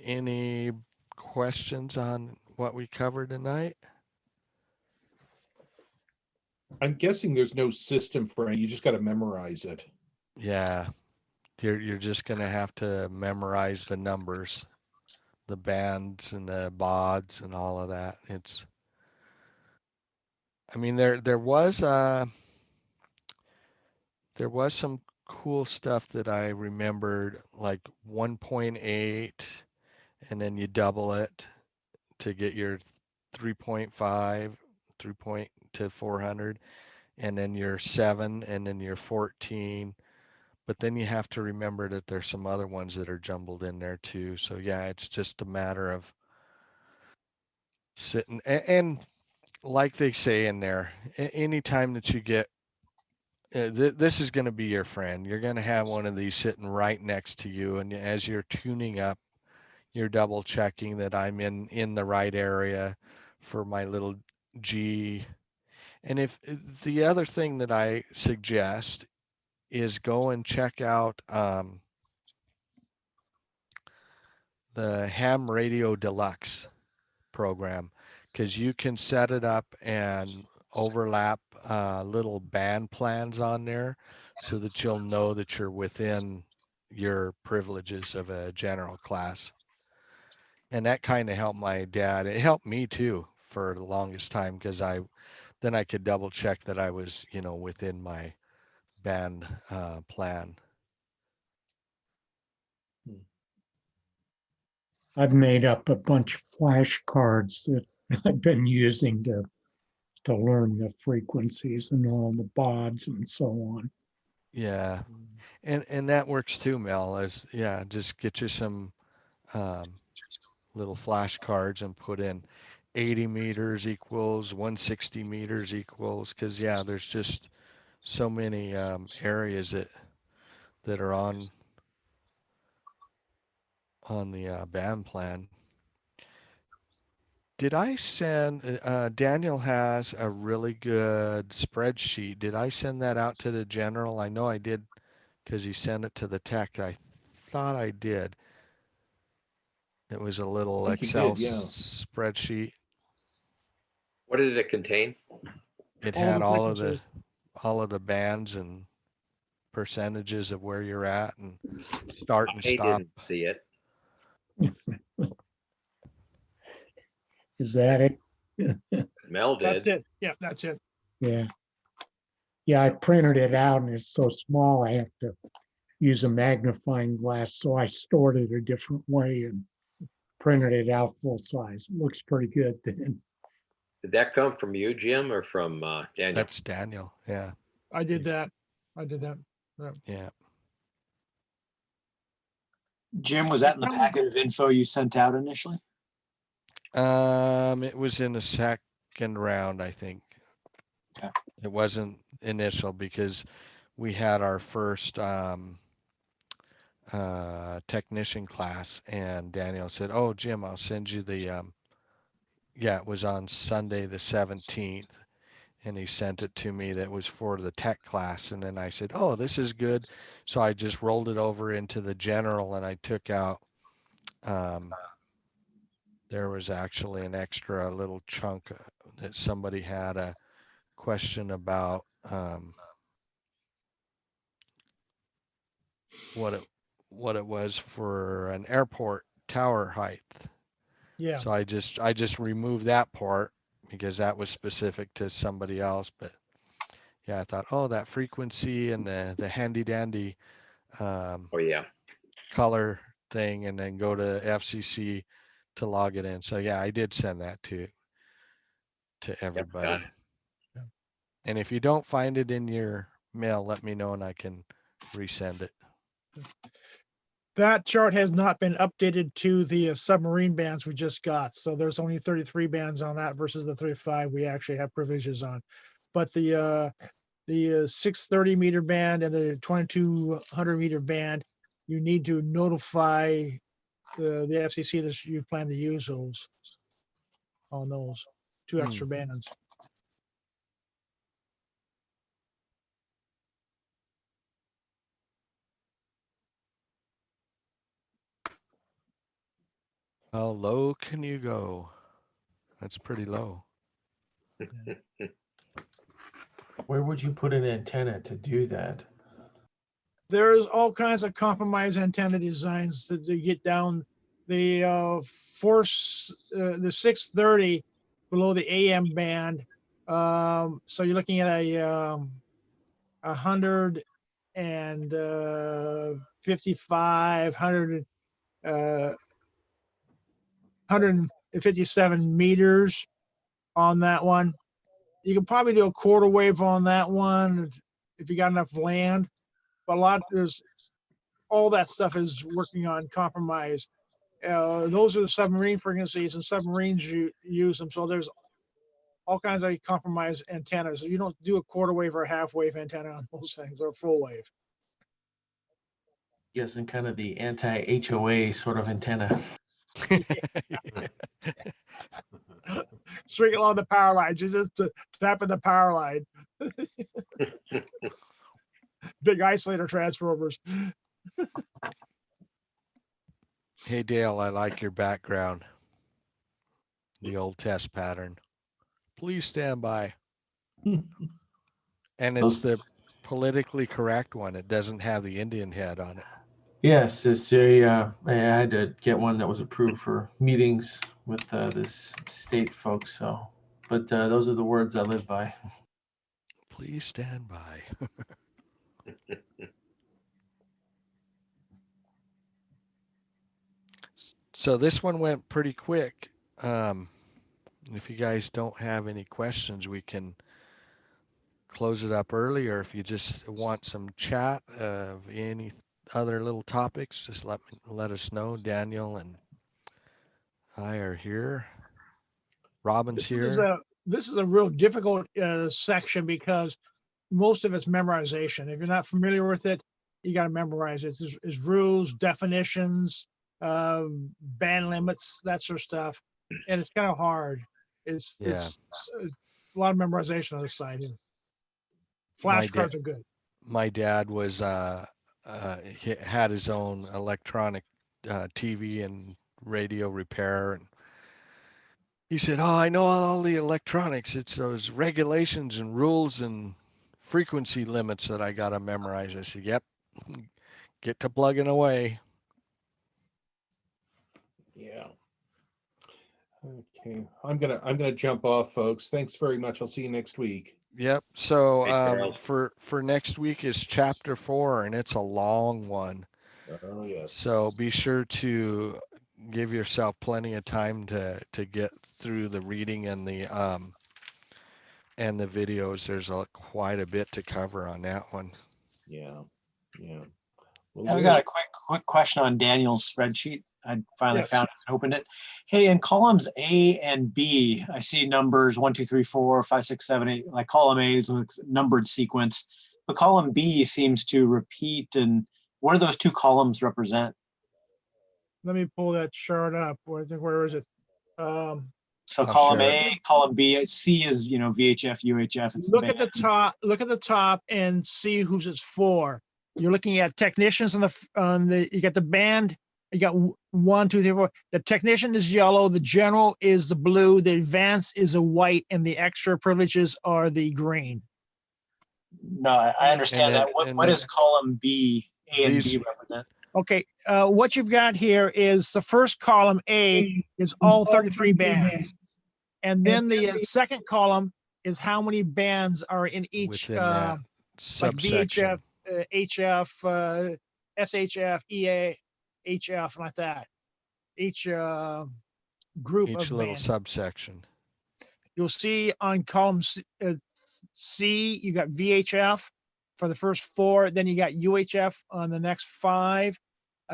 Any questions on what we covered tonight? I'm guessing there's no system for it. You just got to memorize it. Yeah. You're just gonna have to memorize the numbers, the bands and the bauds and all of that. I mean there was some cool stuff that I remembered, like 1.8 and then you double it to get your 3.5, 3 point to 400, and then your 7, and then your 14. But then you have to remember that there's some other ones that are jumbled in there too. So yeah, it's just a matter of sitting and like they say in there, anytime that you get this is going to be your friend. You're going to have one of these sitting right next to you, and as you're tuning up, you're double checking that I'm in the right area for my little G. And if the other thing that I suggest is go and check out the Ham Radio Deluxe program, because you can set it up and overlap little band plans on there so that you'll know that you're within your privileges of a general class. And that kind of helped my dad. It helped me too for the longest time, because then I could double check that I was, within my band plan. I've made up a bunch of flashcards that I've been using to learn the frequencies and all the BODs and so on. Yeah. And that works too, Mel, just get you some little flashcards and put in 80 meters equals 160 meters equals, because there's just so many areas that are on the band plan. Did I send Daniel has a really good spreadsheet. Did I send that out to the general? I know I did, because he sent it to the tech. I thought I did. It was a little think you Excel did, yeah. spreadsheet. What did it contain? It All had the frequencies. all of the bands and percentages of where you're at and start and I stop. didn't see it. Is that it? Mel That's did. it. Yeah, that's it. Yeah. Yeah, I printed it out and it's so small I have to use a magnifying glass. So I stored it a different way and printed it out full size. It looks pretty good then. Did that come from you, Jim, or from Daniel? That's Daniel. Yeah. I did that. Yeah. Jim, was that in the packet of info you sent out initially? It was in the second round, I think. Okay. It wasn't initial, because we had our first technician class, and Daniel said, "Oh, Jim, I'll send you the it was on Sunday the 17th." And he sent it to me. That was for the tech class. And then I said, "Oh, this is good." So I just rolled it over into the general, and I took out, there was actually an extra little chunk that somebody had a question about what it was for an airport tower height. Yeah. So I just removed that part, because that was specific to somebody else. But yeah, I thought, oh, that frequency and the handy dandy Oh yeah. color thing, and then go to FCC to log it in. So yeah, I did send that to Yep, everybody. got it. And if you don't find it in your mail, let me know and I can resend it. That chart has not been updated to the submarine bands we just got. So there's only 33 bands on that versus the 35 we actually have provisions on. But the 630 meter band and the 2200 meter band, you need to notify the FCC that you plan to use those on those two extra bands. How low can you go? That's pretty low. Where would you put an antenna to do that? There's all kinds of compromise antenna designs that they get down the the 630 below the AM band. So you're looking at a 155, 100, 157 meters on that one. You can probably do a quarter wave on that one if you got enough land. But there's all that stuff is working on compromise. Those are the submarine frequencies, and submarines use them. So there's all kinds of compromise antennas. So you don't do a quarter wave or a half wave antenna on those things, or a full wave. Yes, and kind of the anti-HOA sort of antenna. String along the power line, just tapping the power line. Big isolator transformers. Hey Dale, I like your background. The old test pattern. Please stand by. And it's the politically correct one. It doesn't have the Indian head on it. Yes, it's I had to get one that was approved for meetings with this state folks. So, but those are the words I live by. Please stand by. So this one went pretty quick. If you guys don't have any questions, we can close it up early, or if you just want some chat of any other little topics, just let us know. Daniel and I are here. Robin's here. This is a real difficult section because most of it's memorization. If you're not familiar with it, you got to memorize it. It's rules, definitions, band limits, that sort of stuff, and it's kind of hard. It's a lot of memorization on this side. Flashcards are good. My dad was he had his own electronic TV and radio repair, and he said, "Oh, I know all the electronics. It's those regulations and rules and frequency limits that I gotta memorize." I said, "Yep, get to plugging away." Yeah. Okay, I'm gonna jump off, folks. Thanks very much. I'll see you next week. Yep. So Hey, Charles. for next week is chapter 4, and it's a long one. Oh, yes. So be sure to give yourself plenty of time to get through the reading and the videos. There's quite a bit to cover on that one. Yeah. I've got a quick question on Daniel's spreadsheet. I finally found it and opened it. Hey, in columns A and B, I see numbers 1, 2, 3, 4, 5, 6, 7, 8. Like column A is a numbered sequence, but column B seems to repeat. And what do those two columns represent? Let me pull that chart up. Where is it? So I'll column share A, column B, C is, VHF, UHF. It's Look at the top. Look at the top and see who's it's for. You're looking at technicians on the. You got the band. You got 1, 2, 3, 4. The technician is yellow. The general is the blue. The advanced is a white, and the extra privileges are the green. No, I understand And that. then- What does column B, A and B represent? Okay, what you've got here is the first column A is all 33 bands. And then the second column is how many bands are in each, within that like subsection. VHF, HF, SHF, EA, HF, like that. Each group Each of little bands. subsection. You'll see on column C, you got VHF for the first 4, then you got UHF on the next 5.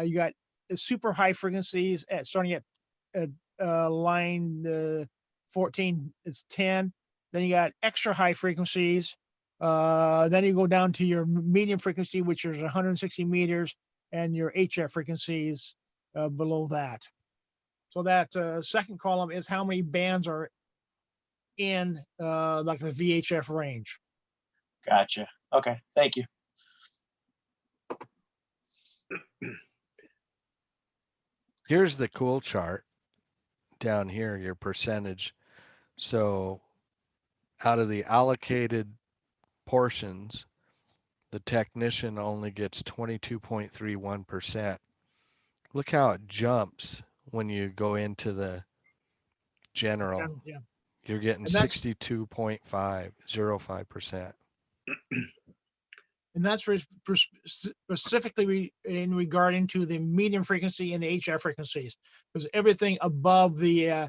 You got super high frequencies starting at line 14 is 10. Then you got extra high frequencies. Then you go down to your medium frequency, which is 160 meters, and your HF frequencies below that. So that second column is how many bands are in like the VHF range. Gotcha. Okay, thank you. Here's the cool chart down here, your percentage. So out of the allocated portions, the technician only gets 22.31%. Look how it jumps when you go into the general. Yeah. You're getting And that's- 62.505%. And that's specifically in regarding to the medium frequency and the HF frequencies, because everything above the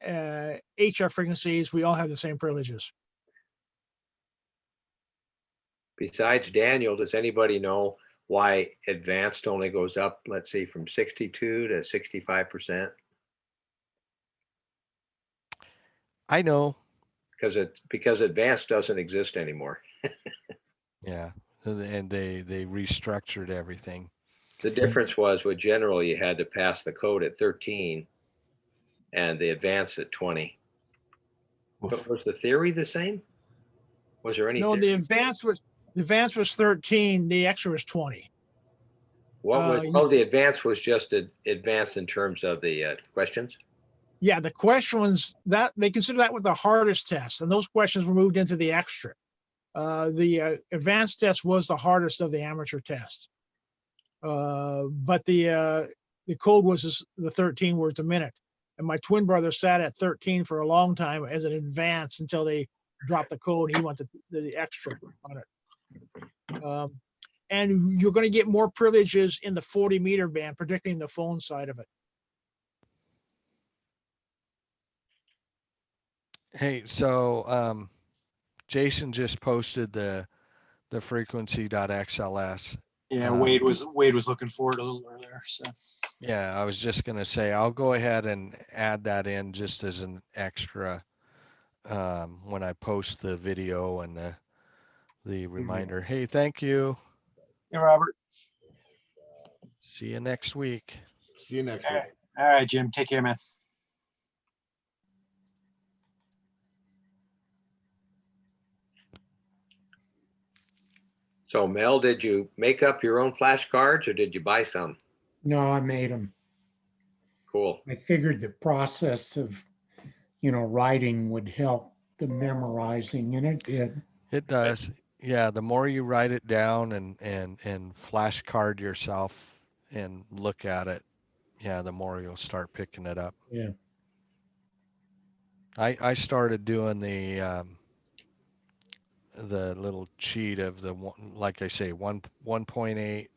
HF frequencies, we all have the same privileges. Besides Daniel, does anybody know why advanced only goes up, let's say, from 62 to 65%? I know. Because advanced doesn't exist anymore. Yeah. And they restructured everything. The difference was with general, you had to pass the code at 13 and the advanced at 20. But was the theory the same? Was there any? No, the advanced was 13, the extra was 20. What was, oh, the advanced was just advanced in terms of the questions? Yeah, the questions that they consider that was the hardest test, and those questions were moved into the extra. The advanced test was the hardest of the amateur tests. But the code was the 13 words a minute. And my twin brother sat at 13 for a long time as an advanced until they dropped the code. He went to the extra on it. And you're going to get more privileges in the 40 meter band, particularly in the phone side of it. Hey, so Jason just posted the frequency.xls. Yeah, Wade was looking for it a little earlier. So Yeah, I was just gonna say, I'll go ahead and add that in just as an extra when I post the video and the reminder. Hey, thank you. hey, Robert. See you next week. See you next All week. right. All right, Jim. Take care, man. So Mel, did you make up your own flashcards or did you buy some? No, I made them. Cool. I figured the process of, writing would help the memorizing, and it did. It does. Yeah, the more you write it down and flashcard yourself and look at it, yeah, the more you'll start picking it up. Yeah. I started doing the little cheat of the one, like I say, 1.8, 3.5,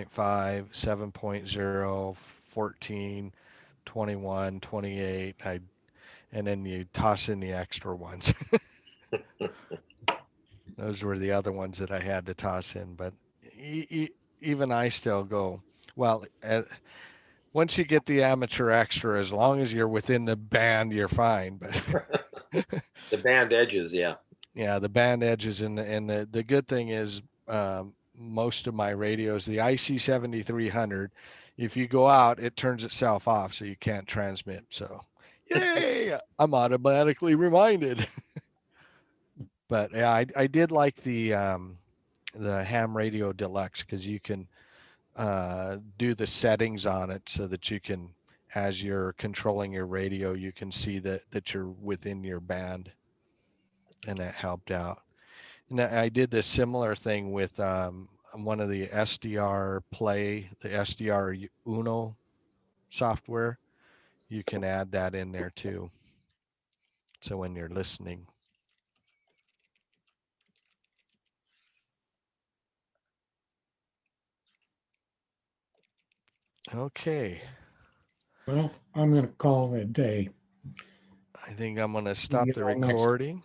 7.0, 14, 21, 28. And then you toss in the extra ones. Those were the other ones that I had to toss in, but even I still go, well, once you get the amateur extra, as long as you're within the band, you're fine. But The band edges, yeah. yeah, the band edges and the good thing is most of my radios, the IC 7300, if you go out, it turns itself off, so you can't transmit. So, yay! I'm automatically reminded. But yeah, I did like the Ham Radio Deluxe because you can do the settings on it so that you can, as you're controlling your radio, you can see that you're within your band, and that helped out. And I did this similar thing with one of the SDR Play, the SDR Uno software. You can add that in there too. So when you're listening. Okay. Well, I'm going to call it a day. I think I'm going to stop you the all next- recording.